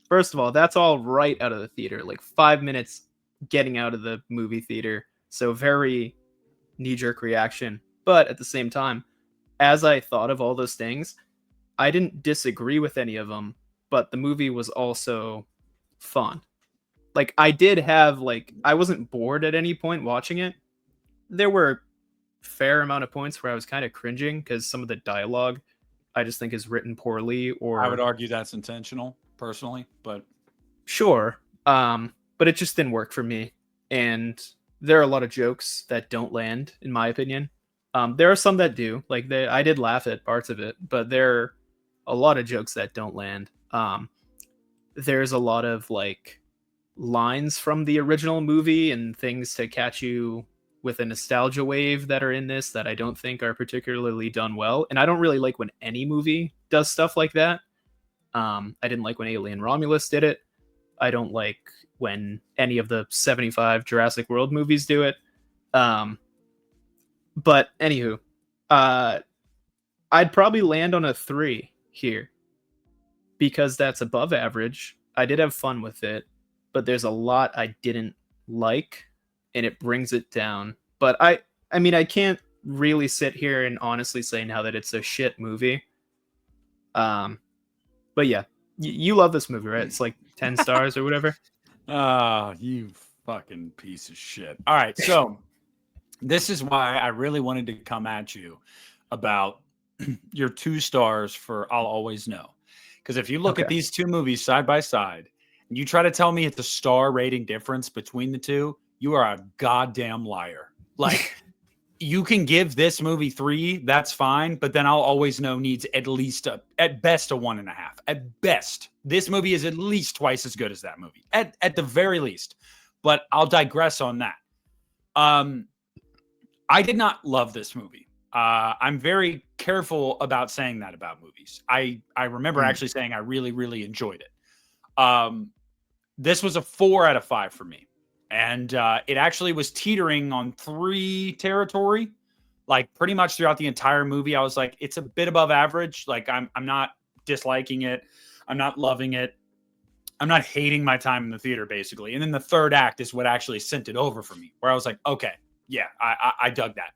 first of all, that's all right out of the theater, like 5 minutes getting out of the movie theater. So very knee-jerk reaction. But at the same time, as I thought of all those things, I didn't disagree with any of them, but the movie was also fun. Like, I did have, like, I wasn't bored at any point watching it. There were a fair amount of points where I was kind of cringing because some of the dialogue I just think is written poorly, or I would argue that's intentional, personally, but sure. But it just didn't work for me. And there are a lot of jokes that don't land, in my opinion. There are some that do. Like, I did laugh at parts of it, but there are a lot of jokes that don't land. There's a lot of like lines from the original movie and things to catch you with a nostalgia wave that are in this that I don't think are particularly done well. And I don't really like when any movie does stuff like that. I didn't like when Alien Romulus did it. I don't like when any of the 75 Jurassic World movies do it. But anywho, I'd probably land on a 3 here because that's above average. I did have fun with it, but there's a lot I didn't like, and it brings it down. But I mean, I can't really sit here and honestly say now that it's a shit movie. But yeah, you love this movie, right? It's like 10 stars or whatever. You fucking piece of shit. All right, so this is why I really wanted to come at you about your 2 stars for I'll Always Know. Because if you look at these 2 movies side by side, and you try to tell me it's a star rating difference between the 2, you are a goddamn liar. Like, you can give this movie 3, that's fine, but then I'll Always Know needs at least at best a 1.5. At best, this movie is at least twice as good as that movie. At the very least. But I'll digress on that. I did not love this movie. I'm very careful about saying that about movies. I remember actually saying I really, really enjoyed it. This was a 4 out of 5 for me. And it actually was teetering on 3 territory. Like, pretty much throughout the entire movie, I was like, it's a bit above average. Like, I'm not disliking it. I'm not loving it. I'm not hating my time in the theater, basically. And then the third act is what actually sent it over for me, where I was like, okay, yeah, I dug that.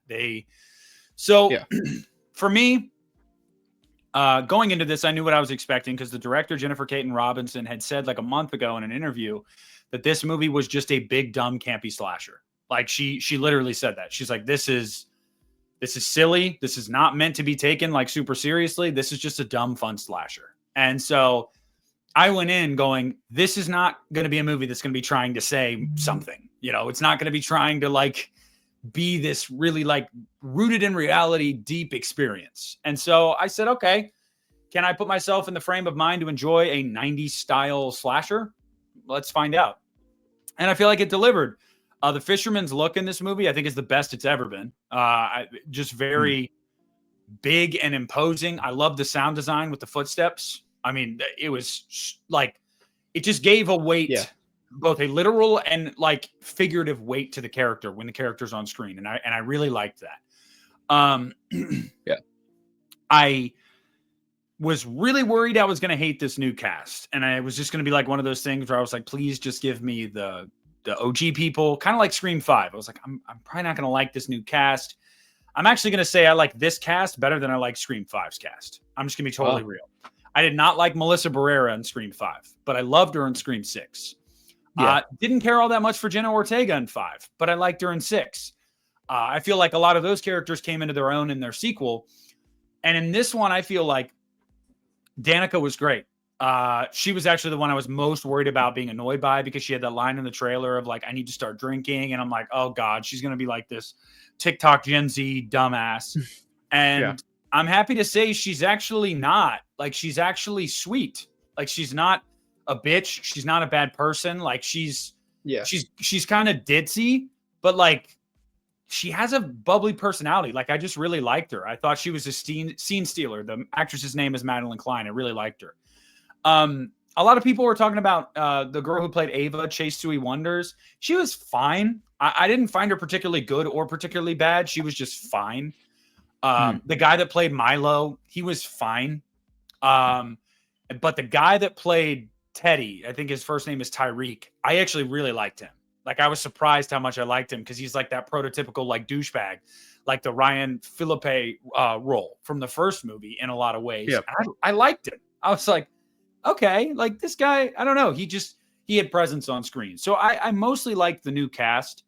For me, going into this, I knew what I was expecting because the director, Jennifer Caton Robinson, had said like a month ago in an interview that this movie was just a big, dumb, campy slasher. Like, she literally said that. She's like, this is silly. This is not meant to be taken like super seriously. This is just a dumb, fun slasher. And so I went in going, this is not going to be a movie that's going to be trying to say something. You know, it's not going to be trying to like be this really like rooted in reality, deep experience. And so I said, okay, can I put myself in the frame of mind to enjoy a 90s style slasher? Let's find out. And I feel like it delivered. The fisherman's look in this movie, I think, is the best it's ever been. Just very big and imposing. I love the sound design with the footsteps. I mean, it was like, it just gave a weight, both a literal and like figurative weight to the character when the character's on screen. And I really liked that. I was really worried I was going to hate this new cast. And I was just going to be like one of those things where I was like, please just give me the OG people, kind of like Scream 5. I was like, I'm probably not going to like this new cast. I'm actually going to say I like this cast better than I like Scream 5's cast. I'm just going to be totally real. I did not like Melissa Barrera in Scream 5, but I loved her in Scream 6. Didn't care all that much for Jenna Ortega in 5, but I liked her in 6. I feel like a lot of those characters came into their own in their sequel. And in this one, I feel like Danica was great. She was actually the one I was most worried about being annoyed by because she had that line in the trailer of like, I need to start drinking. And I'm like, oh God, she's going to be like this TikTok Gen Z dumbass. And I'm happy to say she's actually not. Like, she's actually sweet. Like, she's not a bitch. She's not a bad person. Like she's Yeah. she's kind of ditzy, but like she has a bubbly personality. Like I just really liked her. I thought she was a scene stealer. The actress's name is Madeline Klein. I really liked her. A lot of people were talking about the girl who played Ava, Chase Sui Wonders. She was fine. I didn't find her particularly good or particularly bad. She was just fine. The guy that played Milo, he was fine. But the guy that played Teddy, I think his first name is Tyreek. I actually really liked him. Like I was surprised how much I liked him because he's like that prototypical like douchebag, like the Ryan Philippe role from the first movie in a lot of ways. Yep. I liked him. I was like, okay, like this guy, I don't know. He had presence on screen. So I mostly liked the new cast.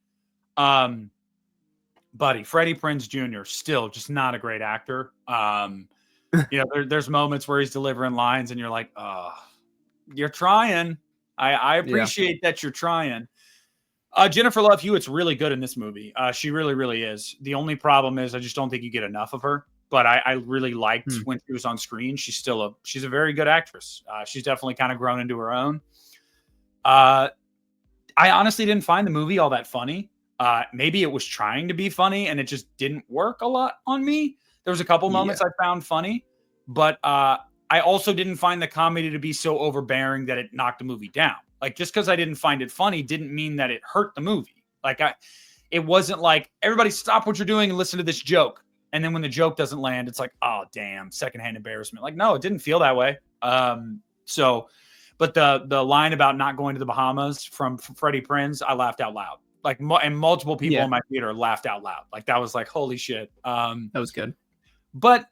Buddy, Freddie Prinze Jr. still just not a great actor. There's moments where he's delivering lines and you're like, oh, you're trying. I appreciate that you're trying. Jennifer Love Hewitt's really good in this movie. She really, really is. The only problem is I just don't think you get enough of her. But I really liked when she was on screen. She's a very good actress. She's definitely kind of grown into her own. I honestly didn't find the movie all that funny. Maybe it was trying to be funny and it just didn't work a lot on me. There was a couple moments I found funny, but I also didn't find the comedy to be so overbearing that it knocked the movie down. Like just because I didn't find it funny didn't mean that it hurt the movie. It wasn't like everybody stop what you're doing and listen to this joke. And then when the joke doesn't land, it's like, oh damn, secondhand embarrassment. Like, no, it didn't feel that way. But the line about not going to the Bahamas from Freddie Prinze, I laughed out loud. Like, and multiple people in my theater laughed out loud. Like that was like, holy shit. That was good. But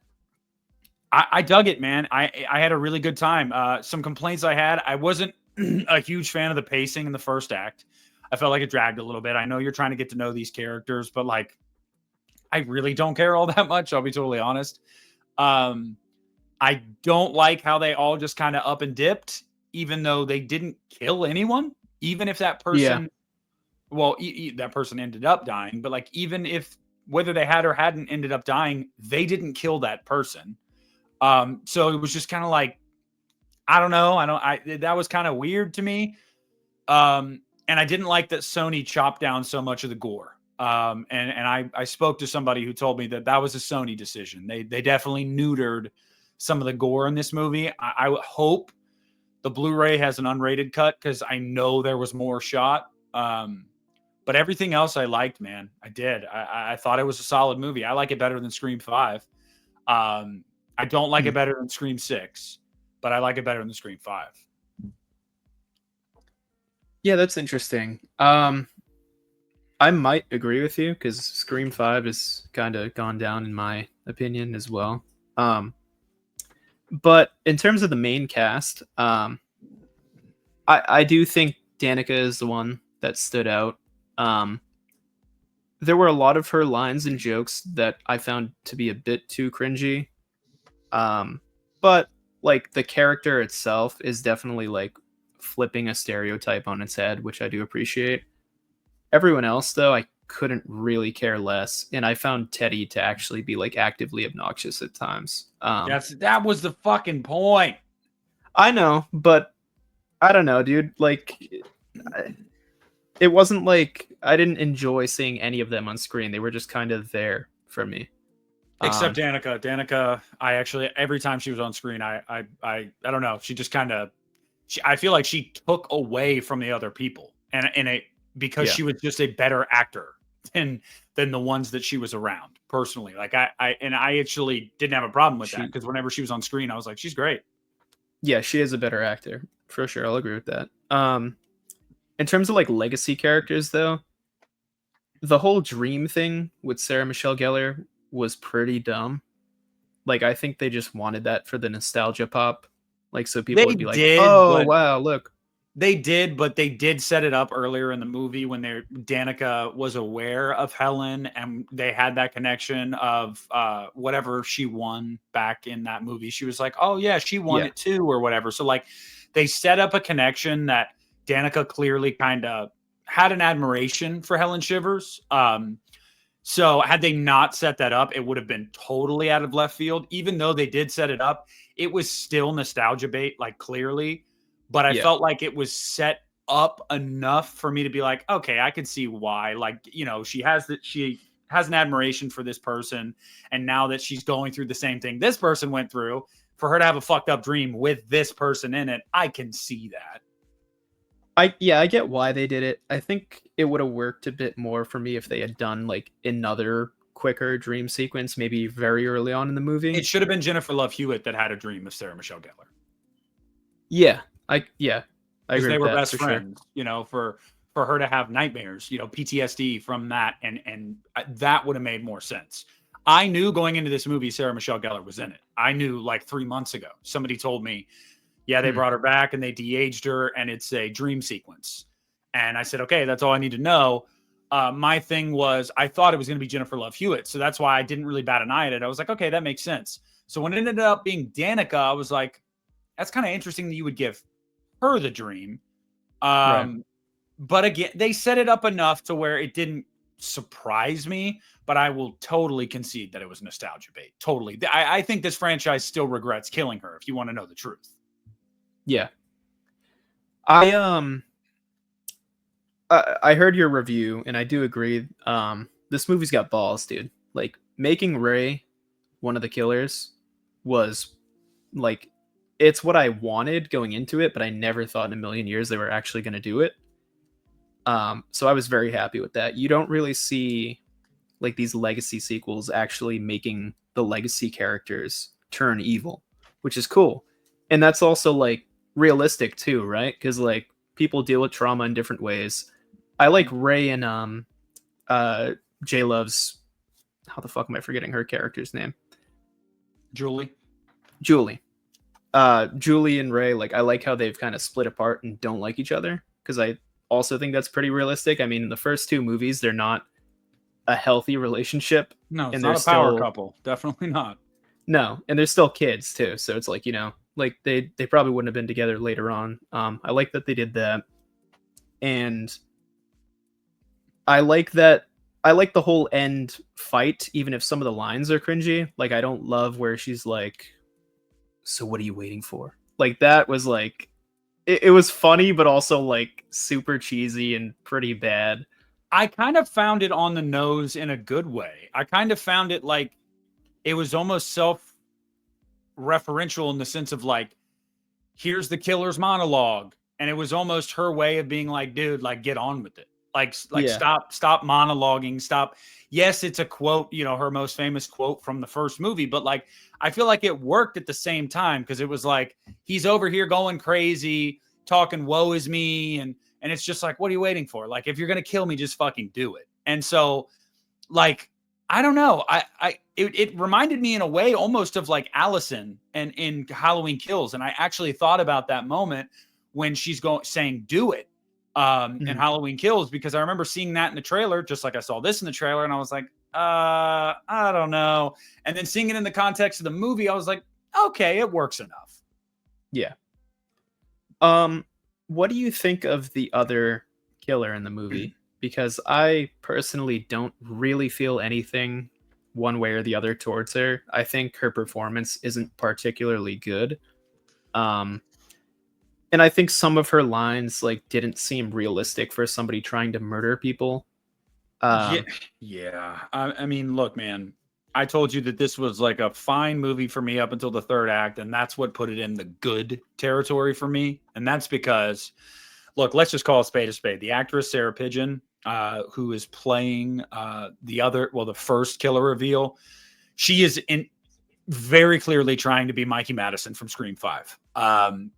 I dug it, man. I had a really good time. Some complaints I had, I wasn't a huge fan of the pacing in the first act. I felt like it dragged a little bit. I know you're trying to get to know these characters, but like, I really don't care all that much. I'll be totally honest. I don't like how they all just kind of up and dipped, even though they didn't kill anyone, even if that person, that person ended up dying. But like, even if whether they had or hadn't ended up dying, they didn't kill that person. So it was just kind of like, I don't know. That was kind of weird to me. And I didn't like that Sony chopped down so much of the gore. And I spoke to somebody who told me that was a Sony decision. They definitely neutered some of the gore in this movie. I hope the Blu-ray has an unrated cut because I know there was more shot. But everything else I liked, man. I did. I thought it was a solid movie. I like it better than Scream 5. I don't like it better than Scream 6, but I like it better than Scream 5. Yeah, that's interesting. I might agree with you because Scream 5 has kind of gone down in my opinion as well. But in terms of the main cast, I do think Danica is the one that stood out. There were a lot of her lines and jokes that I found to be a bit too cringy. But like the character itself is definitely like flipping a stereotype on its head, which I do appreciate. Everyone else, though, I couldn't really care less, and I found Teddy to actually be like actively obnoxious at times. That was the fucking point. I know, but I don't know, dude. Like, it wasn't like I didn't enjoy seeing any of them on screen. They were just kind of there for me. Except Danica. Danica, I actually every time she was on screen, I don't know. She just kind of, I feel like she took away from the other people, because she was just a better actor than the ones that she was around personally. Like I actually didn't have a problem with that because whenever she was on screen, I was like, she's great. Yeah, she is a better actor for sure. I'll agree with that. In terms of like legacy characters, though, the whole dream thing with Sarah Michelle Gellar was pretty dumb. Like I think they just wanted that for the nostalgia pop, like so people would be like, "Oh wow, look." They did, but they did set it up earlier in the movie when Danica was aware of Helen and they had that connection of whatever she won back in that movie. She was like, oh yeah, she won it too or whatever. So like they set up a connection that Danica clearly kind of had an admiration for Helen Shivers. So had they not set that up, it would have been totally out of left field. Even though they did set it up, it was still nostalgia bait, like clearly. but I Yeah. felt like it was set up enough for me to be like, okay, I can see why. Like, she has an admiration for this person, and now that she's going through the same thing this person went through, for her to have a fucked up dream with this person in it, I can see that. I get why they did it. I think it would have worked a bit more for me if they had done like another quicker dream sequence, maybe very early on in the movie. It should have been Jennifer Love Hewitt that had a dream of Sarah Michelle Gellar. Yeah, I agree. Because they with were that, best for sure. friends, for her to have nightmares, PTSD from that, and that would have made more sense. I knew going into this movie Sarah Michelle Gellar was in it. I knew like 3 months ago. Somebody told me, yeah, they brought her back and they de-aged her, and it's a dream sequence. And I said, okay, that's all I need to know. My thing was, I thought it was going to be Jennifer Love Hewitt, so that's why I didn't really bat an eye at it. I was like, okay, that makes sense. So when it ended up being Danica, I was like, that's kind of interesting that you would give her the dream. Right. But again, they set it up enough to where it didn't surprise me, but I will totally concede that it was nostalgia bait. Totally. I think this franchise still regrets killing her, if you want to know the truth. Yeah. I heard your review and I do agree. This movie's got balls, dude. Like, making Ray one of the killers was like, it's what I wanted going into it, but I never thought in a million years they were actually going to do it. So I was very happy with that. You don't really see like these legacy sequels actually making the legacy characters turn evil, which is cool. And that's also like realistic too, right? Because like people deal with trauma in different ways. I like Ray and J Love's, how the fuck am I forgetting her character's name? Julie. Julie and Ray, like I like how they've kind of split apart and don't like each other, because I also think that's pretty realistic. I mean, in the first two movies, they're not a healthy relationship. No, it's and not a power couple. Definitely not. No, and they're still kids too, so it's like, like they probably wouldn't have been together later on. I like that they did that, and I like the whole end fight, even if some of the lines are cringy. Like, I don't love where she's like, so what are you waiting for? Like, that was like, it was funny, but also like super cheesy and pretty bad. I kind of found it on the nose in a good way. I kind of found it like it was almost self-referential in the sense of like, here's the killer's monologue. And it was almost her way of being like, dude, like, get on with it. Like Yeah. stop monologuing. Stop. Yes, it's a quote, her most famous quote from the first movie, but like, I feel like it worked at the same time, because it was like, he's over here going crazy, talking, woe is me. And it's just like, what are you waiting for? Like, if you're going to kill me, just fucking do it. And so, like, I don't know. It reminded me in a way almost of like Allison and in Halloween Kills. And I actually thought about that moment when she's saying, do it. In Halloween Kills, because I remember seeing that in the trailer, just like I saw this in the trailer, and I was like, I don't know. And then seeing it in the context of the movie, I was like, okay, it works enough. Yeah. What do you think of the other killer in the movie? Because I personally don't really feel anything one way or the other towards her. I think her performance isn't particularly good. And I think some of her lines like didn't seem realistic for somebody trying to murder people. Yeah. I mean, look, man, I told you that this was like a fine movie for me up until the third act, and that's what put it in the good territory for me. And that's because, look, let's just call a spade a spade. The actress Sarah Pigeon, who is playing the first killer reveal, she is very clearly trying to be Mikey Madison from Scream 5.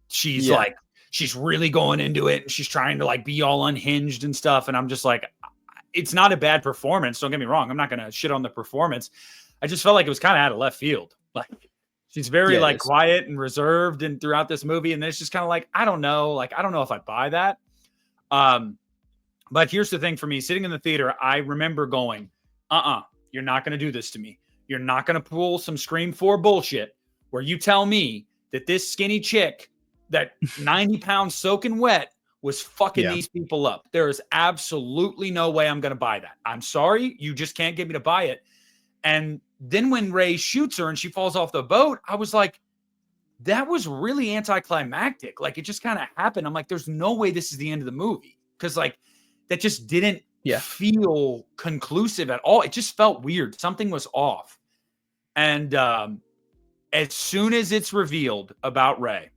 She's like, she's really going into it, and she's trying to like be all unhinged and stuff. And I'm just like, it's not a bad performance. Don't get me wrong. I'm not going to shit on the performance. I just felt like it was kind of out of left field. Like, she's very like quiet and reserved and throughout this movie. And then it's just kind of like, I don't know. Like, I don't know if I buy that. But here's the thing for me, sitting in the theater, I remember going, you're not going to do this to me. You're not going to pull some Scream 4 bullshit where you tell me that this skinny chick that 90 pounds soaking wet was fucking these people up. There is absolutely no way I'm going to buy that. I'm sorry. You just can't get me to buy it. And then when Ray shoots her and she falls off the boat, I was like, that was really anticlimactic. Like, it just kind of happened. I'm like, there's no way this is the end of the movie. Because, like, that just didn't feel conclusive at all. It just felt weird. Something was off. And as soon as it's revealed about Rey,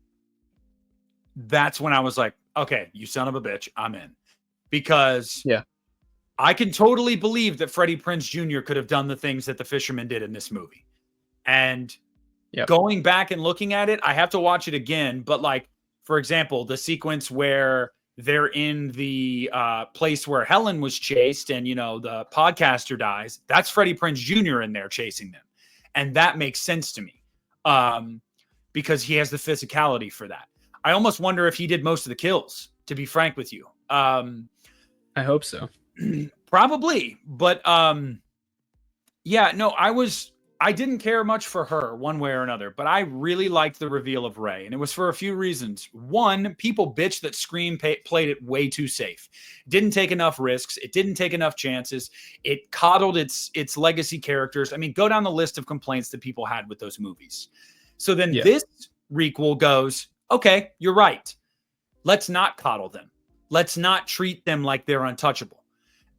that's when I was like, okay, you son of a bitch, I'm in. Because I can totally believe that Freddie Prinze Jr. could have done the things that the fisherman did in this movie. And going back and looking at it, I have to watch it again. But, like, for example, the sequence where they're in the place where Helen was chased and, you know, the podcaster dies, that's Freddie Prinze Jr. in there chasing them. And that makes sense to me because he has the physicality for that. I almost wonder if he did most of the kills, to be frank with you. I hope so. Probably. But yeah, no, I didn't care much for her one way or another, but I really liked the reveal of Rey. And it was for a few reasons. One, people bitched that Scream played it way too safe. Didn't take enough risks. It didn't take enough chances. It coddled its legacy characters. I mean, go down the list of complaints that people had with those movies. So then this requel goes, okay, you're right. Let's not coddle them. Let's not treat them like they're untouchable.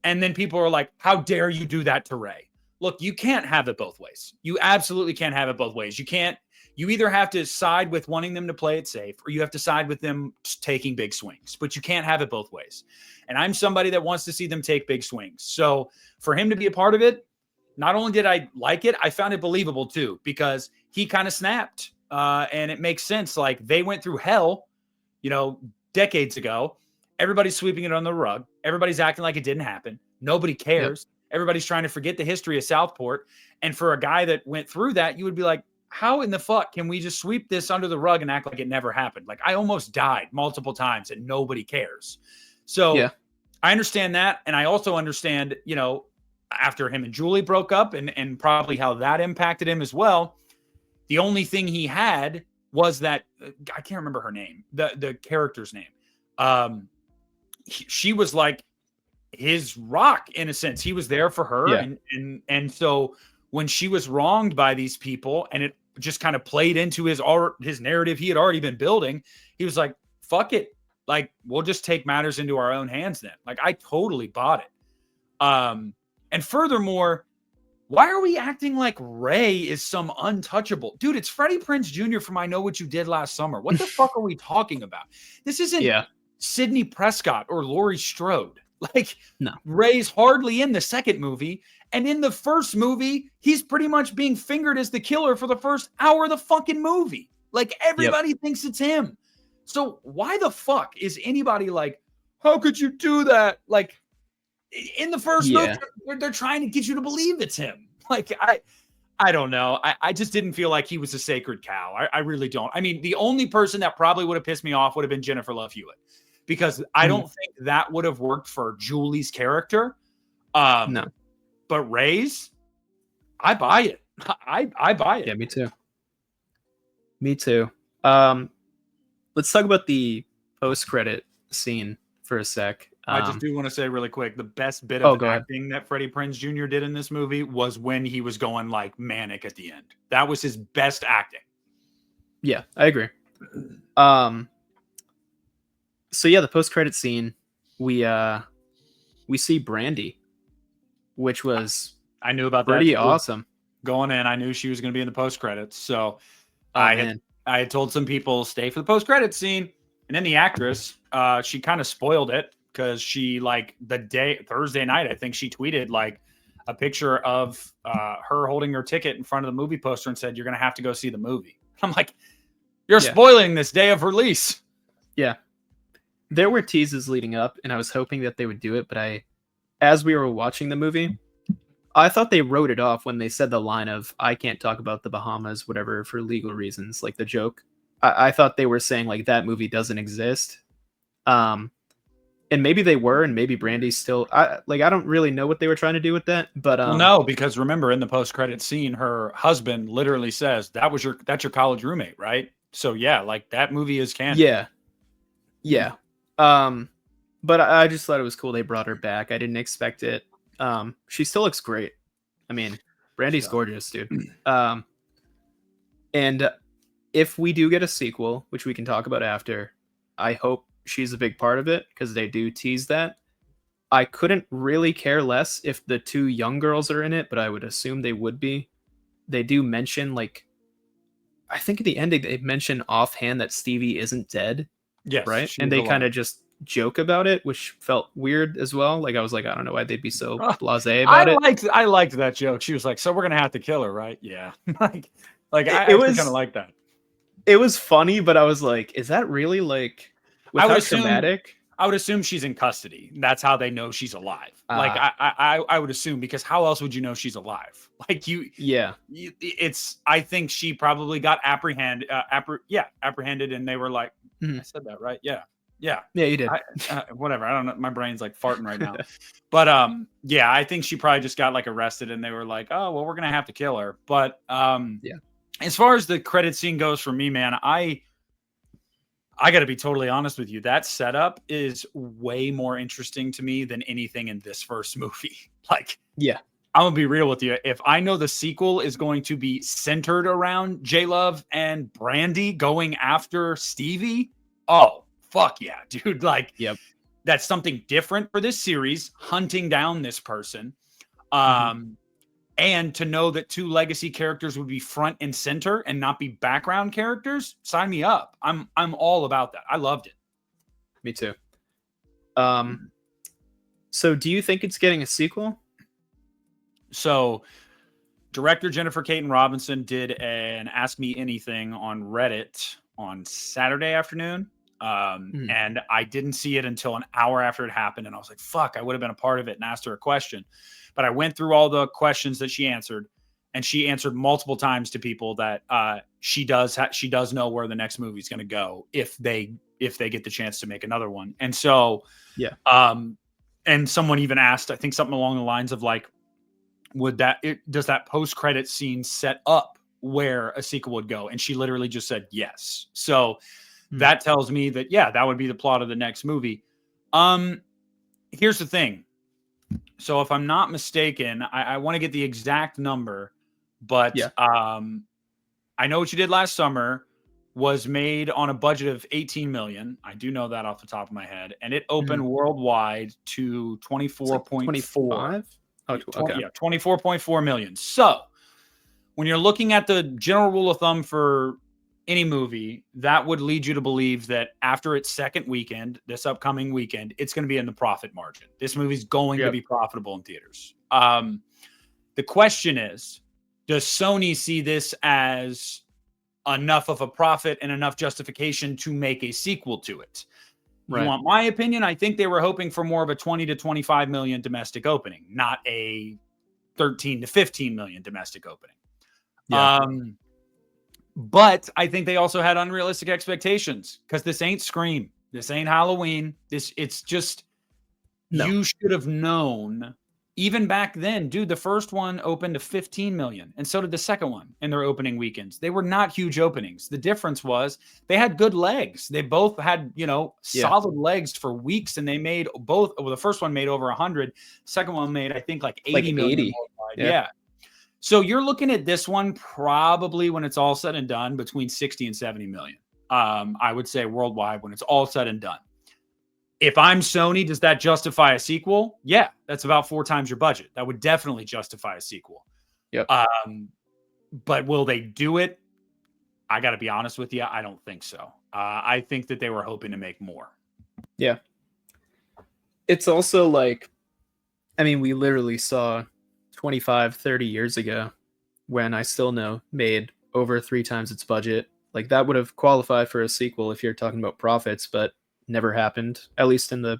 And then people are like, how dare you do that to Rey? Look, you can't have it both ways. You absolutely can't have it both ways. You either have to side with wanting them to play it safe or you have to side with them taking big swings, but you can't have it both ways. And I'm somebody that wants to see them take big swings. So for him to be a part of it, not only did I like it, I found it believable too, because he kind of snapped and it makes sense. Like, they went through hell, you know, decades ago. Everybody's sweeping it on the rug. Everybody's acting like it didn't happen. Nobody cares. Everybody's trying to forget the history of Southport. And for a guy that went through that, you would be like, how in the fuck can we just sweep this under the rug and act like it never happened? Like, I almost died multiple times and nobody cares. So I understand that. And I also understand, you know, after him and Julie broke up and probably how that impacted him as well. The only thing he had was that I can't remember her name, the character's name. She was like his rock in a sense. He was there for her. And so when she was wronged by these people and it just kind of played into his narrative he had already been building, he was like, fuck it. Like, we'll just take matters into our own hands then. Like, I totally bought it. And furthermore, why are we acting like Rey is some untouchable? Dude, it's Freddie Prinze Jr. from I Know What You Did Last Summer. What the fuck are we talking about? This isn't Sidney Prescott or Laurie Strode. Like, no. Rey's hardly in the second movie. And in the first movie, he's pretty much being fingered as the killer for the first hour of the fucking movie. Like, everybody thinks it's him. So why the fuck is anybody like, how could you do that? Like, in the first movie, they're trying to get you to believe it's him. Like, I don't know. I just didn't feel like he was a sacred cow. I really don't. I mean, the only person that probably would have pissed me off would have been Jennifer Love Hewitt, because I don't think that would have worked for Julie's character. No. But Rey's, I buy it. I buy it. Yeah, me too. Me too. Let's talk about the post-credit scene for a sec. I just do want to say really quick, the best bit of acting that Freddie Prinze Jr. did in this movie was when he was going like manic at the end. That was his best acting. Yeah, I agree. So yeah, the post-credit scene, we see Brandy, which was I knew about pretty that awesome. Going in, I knew she was going to be in the post-credits. So I had told some people stay for the post-credits scene, and then the actress, she kind of spoiled it. Because she, like, Thursday night, I think she tweeted like a picture of her holding her ticket in front of the movie poster and said, "You're going to have to go see the movie." I'm like, you're spoiling this day of release. Yeah. There were teases leading up, and I was hoping that they would do it. But as we were watching the movie, I thought they wrote it off when they said the line of, "I can't talk about the Bahamas, whatever, for legal reasons," like the joke. I thought they were saying like that movie doesn't exist. And maybe they were, and maybe Brandy's still. I don't really know what they were trying to do with that, but well, no, because remember in the post-credit scene, her husband literally says that's your college roommate, right? So yeah, like that movie is canon. Yeah. But I just thought it was cool they brought her back. I didn't expect it. She still looks great. I mean, Brandy's gorgeous, dude. And if we do get a sequel, which we can talk about after, I hope she's a big part of it because they do tease that. I couldn't really care less if the 2 young girls are in it, but I would assume they would be. They do mention, like, I think at the ending they mention offhand that Stevie isn't dead, Yes, right? she's And they alive. kind of just joke about it, which felt weird as well. Like I was like, I don't know why they'd be so blasé about it. I liked that joke. She was like, "So we're gonna have to kill her, right?" Yeah, like I It actually was kind of like that. it was funny, but I was like, is that really like with I would how assume- traumatic? I would assume she's in custody. That's how they know she's alive. Like Ah. I would assume, because how else would you know she's alive? Like Yeah. it's. I think she probably got apprehended. Apprehended, and they were like, Mhm. I said that right? Yeah, yeah. Yeah, you did. Whatever. I don't know. My brain's like farting right now. But yeah, I think she probably just got like arrested, and they were like, oh well, we're gonna have to kill her. But Yeah. as far as the credit scene goes for me, man, I got to be totally honest with you. That setup is way more interesting to me than anything in this first movie. Like, Yeah. I'm gonna be real with you. If I know the sequel is going to be centered around J-Love and Brandy going after Stevie, oh fuck yeah, dude! Like, Yep. that's something different for this series, hunting down this person. And to know that 2 legacy characters would be front and center and not be background characters, sign me up. I'm all about that. I loved it. Me too. So do you think it's getting a sequel? So, director Jennifer Caton Robinson did an Ask Me Anything on Reddit on Saturday afternoon. And I didn't see it until an hour after it happened. And I was like, fuck, I would have been a part of it and asked her a question. But I went through all the questions that she answered, and she answered multiple times to people that she does know where the next movie is going to go if they get the chance to make another one. And so, Yeah. And someone even asked, I think something along the lines of like, does that post-credit scene set up where a sequel would go? And she literally just said yes. So that tells me that, yeah, that would be the plot of the next movie. Here's the thing. So if I'm not mistaken, I want to get the exact number, but Yeah. I know what you did last summer was made on a budget of 18 million. I do know that off the top of my head. And it opened worldwide to 24.4. 25? Oh, okay. Yeah, 24.4 million. So when you're looking at the general rule of thumb for any movie, that would lead you to believe that after its second weekend, this upcoming weekend, it's going to be in the profit margin. This movie's going to be profitable in theaters. The question is, does Sony see this as enough of a profit and enough justification to make a sequel to it? Right. You want my opinion? I think they were hoping for more of a 20 to 25 million domestic opening, not a 13 to 15 million domestic opening. Yeah. But I think they also had unrealistic expectations because this ain't Scream. This ain't Halloween. It's just, you should have known even back then, dude. The first one opened to 15 million, and so did the second one in their opening weekends. They were not huge openings. The difference was they had good legs. They both had, solid legs for weeks, and they made both. Well, the first one made over 100. Second one made, I think, like 80 million. 80. Yeah. So you're looking at this one probably when it's all said and done between 60 and 70 million. I would say worldwide when it's all said and done. If I'm Sony, does that justify a sequel? Yeah, that's about 4 times your budget. That would definitely justify a sequel. Yep. But will they do it? I got to be honest with you. I don't think so. I think that they were hoping to make more. Yeah. It's also like, I mean, we literally saw 25, 30 years ago when I Still Know made over 3 times its budget. Like that would have qualified for a sequel if you're talking about profits, but never happened, at least in the,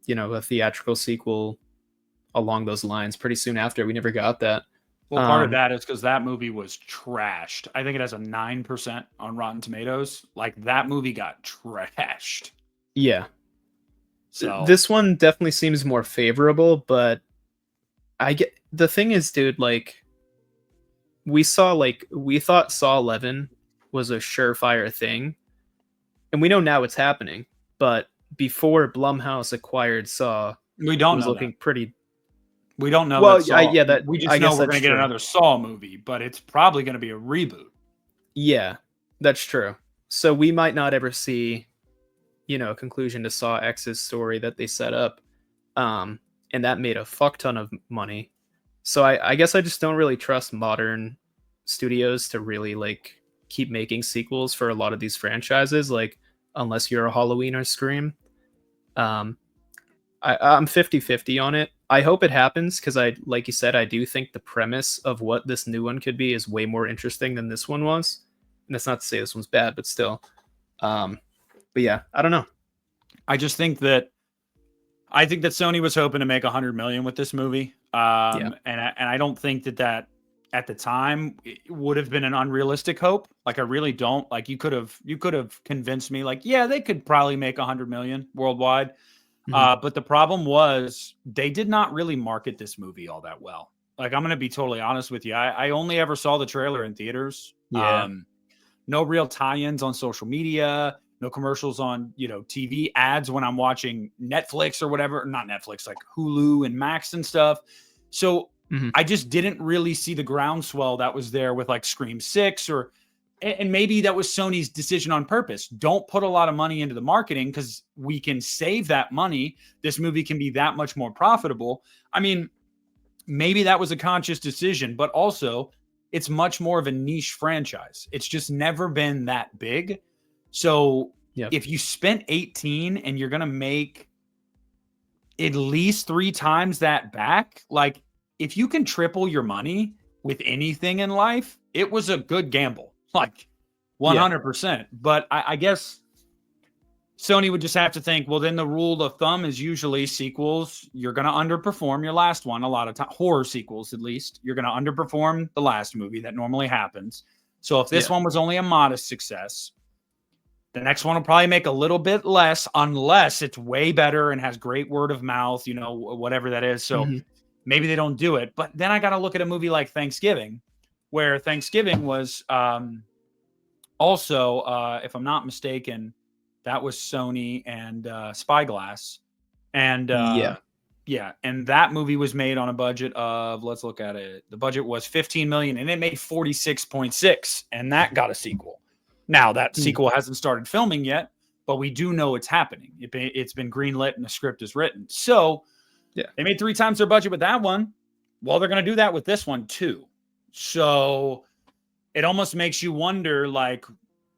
a theatrical sequel along those lines. Pretty soon after, we never got that. Well, part of that is because that movie was trashed. I think it has a 9% on Rotten Tomatoes. Like that movie got trashed. Yeah. So this one definitely seems more favorable, but the thing is, dude, like we thought Saw 11 was a surefire thing, and we know now it's happening. But before Blumhouse acquired Saw, we don't was know looking that. pretty. We don't know. Well, that Saw. We just know guess we're going to that's get true. another Saw movie, but it's probably going to be a reboot. Yeah, That's true. So we might not ever see, a conclusion to Saw X's story that they set up. And that made a fuck ton of money. So I guess I just don't really trust modern studios to really like keep making sequels for a lot of these franchises, like unless you're a Halloween or Scream. I'm 50-50 on it. I hope it happens because like you said, I do think the premise of what this new one could be is way more interesting than this one was. And that's not to say this one's bad, but still. But yeah, I don't know. I think that Sony was hoping to make 100 million with this movie. And I don't think that at the time it would have been an unrealistic hope. Like, I really don't. Like, you could have convinced me, like, yeah, they could probably make 100 million worldwide. But the problem was they did not really market this movie all that well. Like, I'm going to be totally honest with you. I only ever saw the trailer in theaters. Yeah. No real tie-ins on social media, no commercials on, TV ads when I'm watching Netflix or whatever, not Netflix, like Hulu and Max and stuff. So I just didn't really see the groundswell that was there with like Scream 6 and maybe that was Sony's decision on purpose. Don't put a lot of money into the marketing because we can save that money. This movie can be that much more profitable. I mean, maybe that was a conscious decision, but also it's much more of a niche franchise. It's just never been that big. So if you spent 18 and you're going to make at least 3 times that back, like if you can triple your money with anything in life, it was a good gamble, like 100%. But I guess Sony would just have to think, well, then the rule of thumb is usually sequels. You're going to underperform your last one. A lot of time, horror sequels, at least, you're going to underperform the last movie. That normally happens. So if this one was only a modest success, the next one will probably make a little bit less unless it's way better and has great word of mouth, whatever that is. So maybe they don't do it. But then I got to look at a movie like Thanksgiving, where Thanksgiving was also, if I'm not mistaken, that was Sony and Spyglass. And and that movie was made on a budget of, let's look at it. The budget was 15 million and it made 46.6, and that got a sequel. Now that sequel hasn't started filming yet, but we do know it's happening. It's been greenlit and the script is written. So they made 3 times their budget with that one. Well, they're going to do that with this one too. So it almost makes you wonder, like,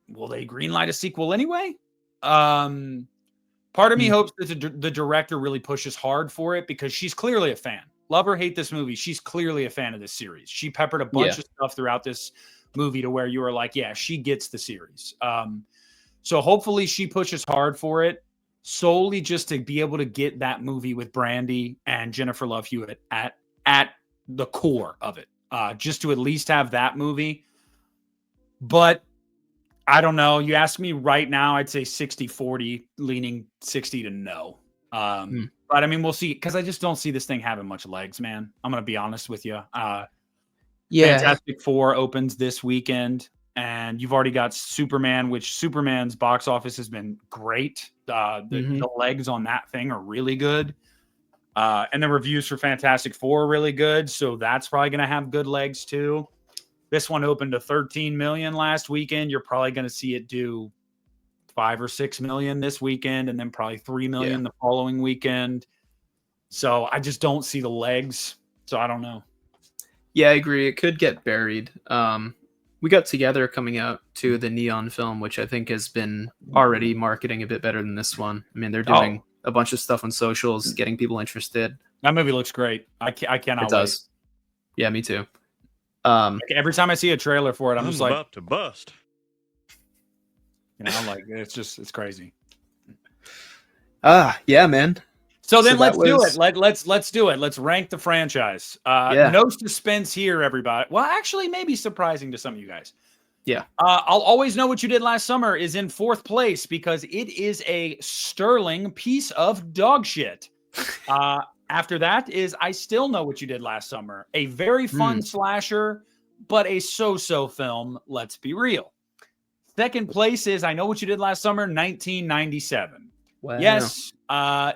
will they greenlight a sequel anyway? Part of me hopes that the director really pushes hard for it because she's clearly a fan. Love or hate this movie, she's clearly a fan of this series. She peppered a bunch of stuff throughout this movie to where you were like, yeah, she gets the series. So hopefully she pushes hard for it solely just to be able to get that movie with Brandy and Jennifer Love Hewitt at the core of it. Just to at least have that movie. But I don't know. You ask me right now, I'd say 60-40, leaning 60 to no. But I mean, we'll see, because I just don't see this thing having much legs, man. I'm going to be honest with you. Fantastic Four opens this weekend, and you've already got Superman, which Superman's box office has been great. The legs on that thing are really good. And the reviews for Fantastic Four are really good. So that's probably going to have good legs too. This one opened to 13 million last weekend. You're probably going to see it do 5 or 6 million this weekend, and then probably 3 million the following weekend. So I just don't see the legs. So I don't know. Yeah, I agree. It could get buried. We got Together coming out to the Neon film, which I think has been already marketing a bit better than this one. I mean, they're doing a bunch of stuff on socials, getting people interested. That movie looks great. I cannot wait. It does. Yeah, me too. Every time I see a trailer for it, I'm just like, about to bust. Like it's crazy. Yeah, man. So then let's do it. Let's do it. Let's rank the franchise. No suspense here, everybody. Well, actually, maybe surprising to some of you guys. Yeah. I'll Always Know What You Did Last Summer is in 4th place because it is a sterling piece of dog shit. After that is I Still Know What You Did Last Summer, a very fun slasher, but a so-so film. Let's be real. 2nd place is I Know What You Did Last Summer, 1997. Wow. Yes. I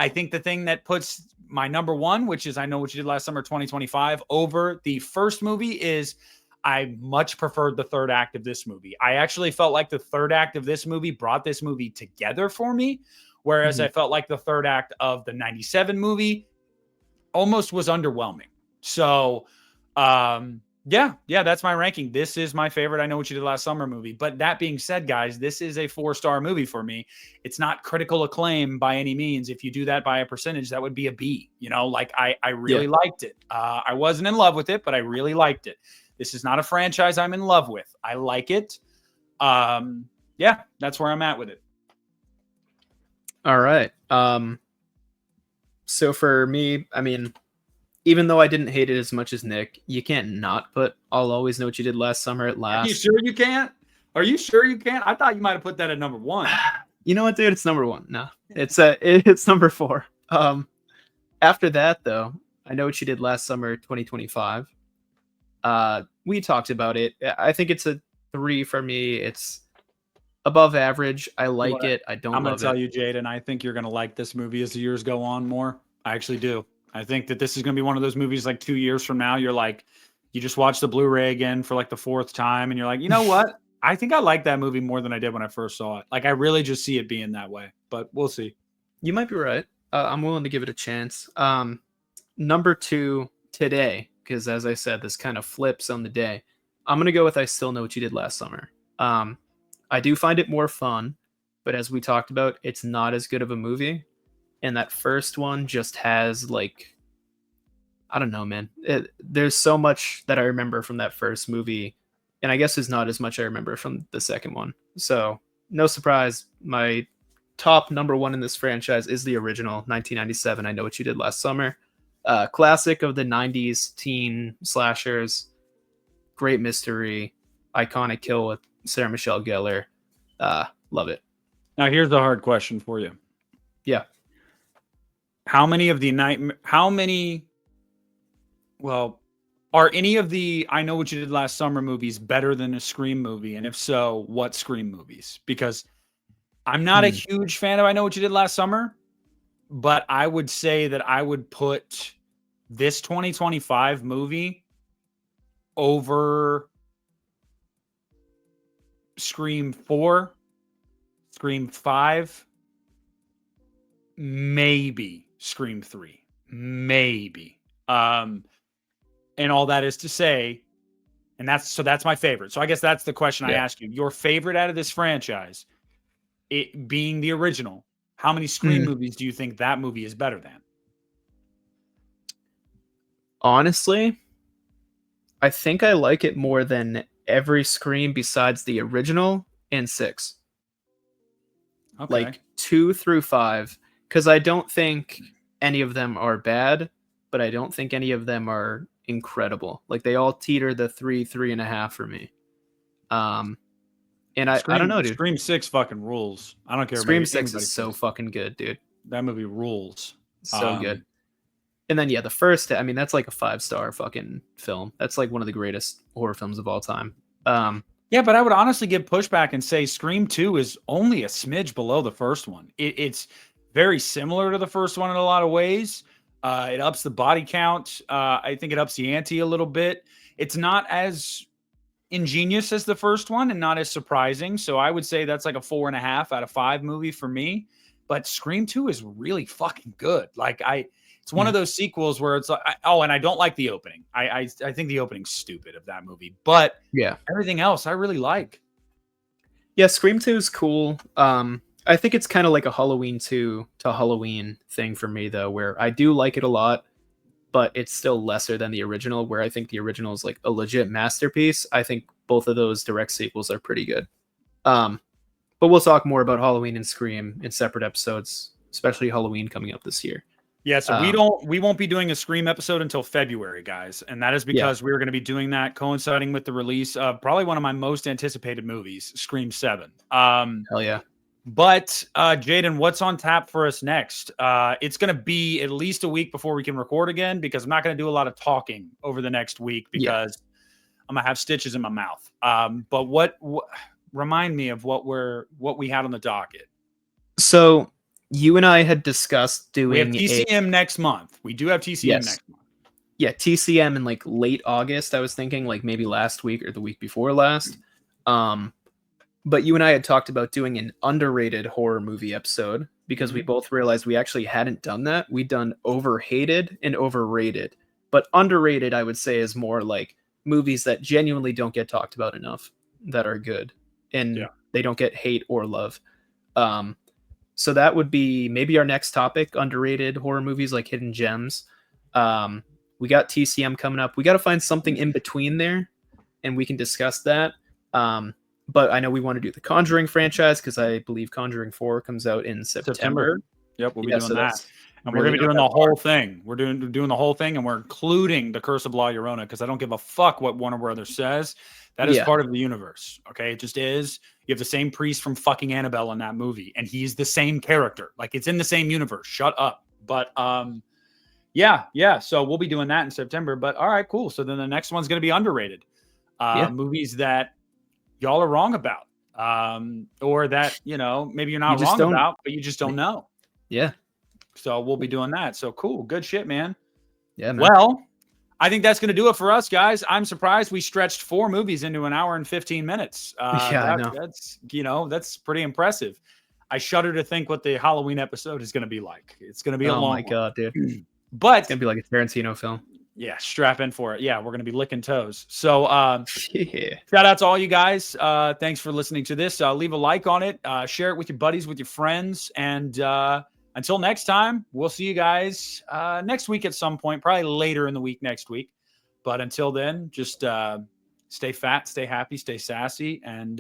think the thing that puts my number 1, which is I Know What You Did Last Summer 2025, over the first movie is I much preferred the third act of this movie. I actually felt like the third act of this movie brought this movie together for me, whereas I felt like the third act of the 97 movie almost was underwhelming. So, yeah, that's my ranking. This is my favorite I Know What You Did Last Summer movie. But that being said, guys, this is a 4-star movie for me. It's not critical acclaim by any means. If you do that by a percentage, that would be a B. You know, like I really liked it. I wasn't in love with it, but I really liked it. This is not a franchise I'm in love with. I like it. Yeah, that's where I'm at with it. All right. So for me, I mean, even though I didn't hate it as much as Nick, you can't not put I'll Always Know What You Did Last Summer at last. Are you sure you can't? Are you sure you can't? I thought you might have put that at number 1. You know what, dude? It's number 1. No, it's number 4. After that, though, I Know What You Did Last Summer 2025. We talked about it. I think it's a 3 for me. It's above average. I like it. I don't love it. I'm going to tell you, Jaden, I think you're going to like this movie as the years go on more. I actually do. I think that this is going to be one of those movies like 2 years from now. You're like, you just watch the Blu-ray again for like the 4th time. And you're like, you know what? I think I like that movie more than I did when I first saw it. Like, I really just see it being that way, but we'll see. You might be right. I'm willing to give it a chance. Number 2 today, because as I said, this kind of flips on the day. I'm going to go with I Still Know What You Did Last Summer. I do find it more fun, but as we talked about, it's not as good of a movie. And that first one just has like, I don't know, man. There's so much that I remember from that first movie. And I guess there's not as much I remember from the second one. So no surprise, my top number 1 in this franchise is the original 1997 I Know What You Did Last Summer. Classic of the 90s teen slashers. Great mystery. Iconic kill with Sarah Michelle Gellar. Love it. Now here's the hard question for you. Yeah. Are any of the I Know What You Did Last Summer movies better than a Scream movie? And if so, what Scream movies? Because I'm not a huge fan of I Know What You Did Last Summer, but I would say that I would put this 2025 movie over Scream 4, Scream 5, maybe Scream 3, maybe. And all that is to say, and that's my favorite. So I guess that's the question I ask you. Your favorite out of this franchise, it being the original, how many Scream movies do you think that movie is better than? Honestly, I think I like it more than every Scream besides the original and 6. Okay. Like 2 through 5, because I don't think any of them are bad, but I don't think any of them are incredible. Like they all teeter the 3.5 for me. And I don't know, dude. Scream 6 fucking rules. I don't care. Scream 6 is so fucking good, dude. That movie rules. So good. And then, yeah, the first, I mean, that's like a 5-star fucking film. That's like one of the greatest horror films of all time. Yeah, but I would honestly give pushback and say Scream 2 is only a smidge below the first one. It's very similar to the first one in a lot of ways. It ups the body count. I think it ups the ante a little bit. It's not as ingenious as the first one and not as surprising. So I would say that's like a 4.5 out of 5 movie for me. But Scream 2 is really fucking good. Like it's one of those sequels where it's like, and I don't like the opening. I think the opening's stupid of that movie. But yeah, everything else I really like. Yeah, Scream 2 is cool. I think it's kind of like a Halloween 2 to Halloween thing for me, though, where I do like it a lot, but it's still lesser than the original, where I think the original is like a legit masterpiece. I think both of those direct sequels are pretty good. But we'll talk more about Halloween and Scream in separate episodes, especially Halloween coming up this year. Yeah, so we won't be doing a Scream episode until February, guys. And that is because we're going to be doing that coinciding with the release of probably one of my most anticipated movies, Scream 7. Hell yeah. But Jaden, what's on tap for us next? It's going to be at least a week before we can record again, because I'm not going to do a lot of talking over the next week because I'm going to have stitches in my mouth. But what remind me of what we had on the docket. So you and I had discussed doing we have TCM next month. We do have TCM next month. yeah, TCM in like late August. I was thinking like maybe last week or the week before last. But you and I had talked about doing an underrated horror movie episode because we both realized we actually hadn't done that. We'd done overhated and overrated, but underrated, I would say, is more like movies that genuinely don't get talked about enough that are good and they don't get hate or love. So that would be maybe our next topic: underrated horror movies like hidden gems. We got TCM coming up. We got to find something in between there, and we can discuss that. But I know we want to do the Conjuring franchise because I believe Conjuring 4 comes out in September. Yep, we'll be doing that. And we're really going to be not doing the that far. whole thing. We're doing the whole thing, and we're including the Curse of La Llorona because I don't give a fuck what Warner Brothers says. That is part of the universe. Okay, it just is. You have the same priest from fucking Annabelle in that movie, and he's the same character. Like, it's in the same universe. Shut up. But yeah. So we'll be doing that in September. But all right, cool. So then the next one's going to be underrated. Movies that y'all are wrong about, or that maybe you're not wrong about, but you just don't know. Yeah. So we'll be doing that. So cool, good shit, man. Yeah, man. Well, I think that's going to do it for us, guys. I'm surprised we stretched 4 movies into an hour and 15 minutes. I know. That's pretty impressive. I shudder to think what the Halloween episode is going to be like. It's going to be a long one. Oh my god, dude! But it's gonna be like a Tarantino film. Yeah, strap in for it. Yeah, we're going to be licking toes. So yeah. Shout out to all you guys. Thanks for listening to this. Leave a like on it. Share it with your buddies, with your friends. And until next time, we'll see you guys next week at some point, probably later in the week next week. But until then, just stay fat, stay happy, stay sassy, and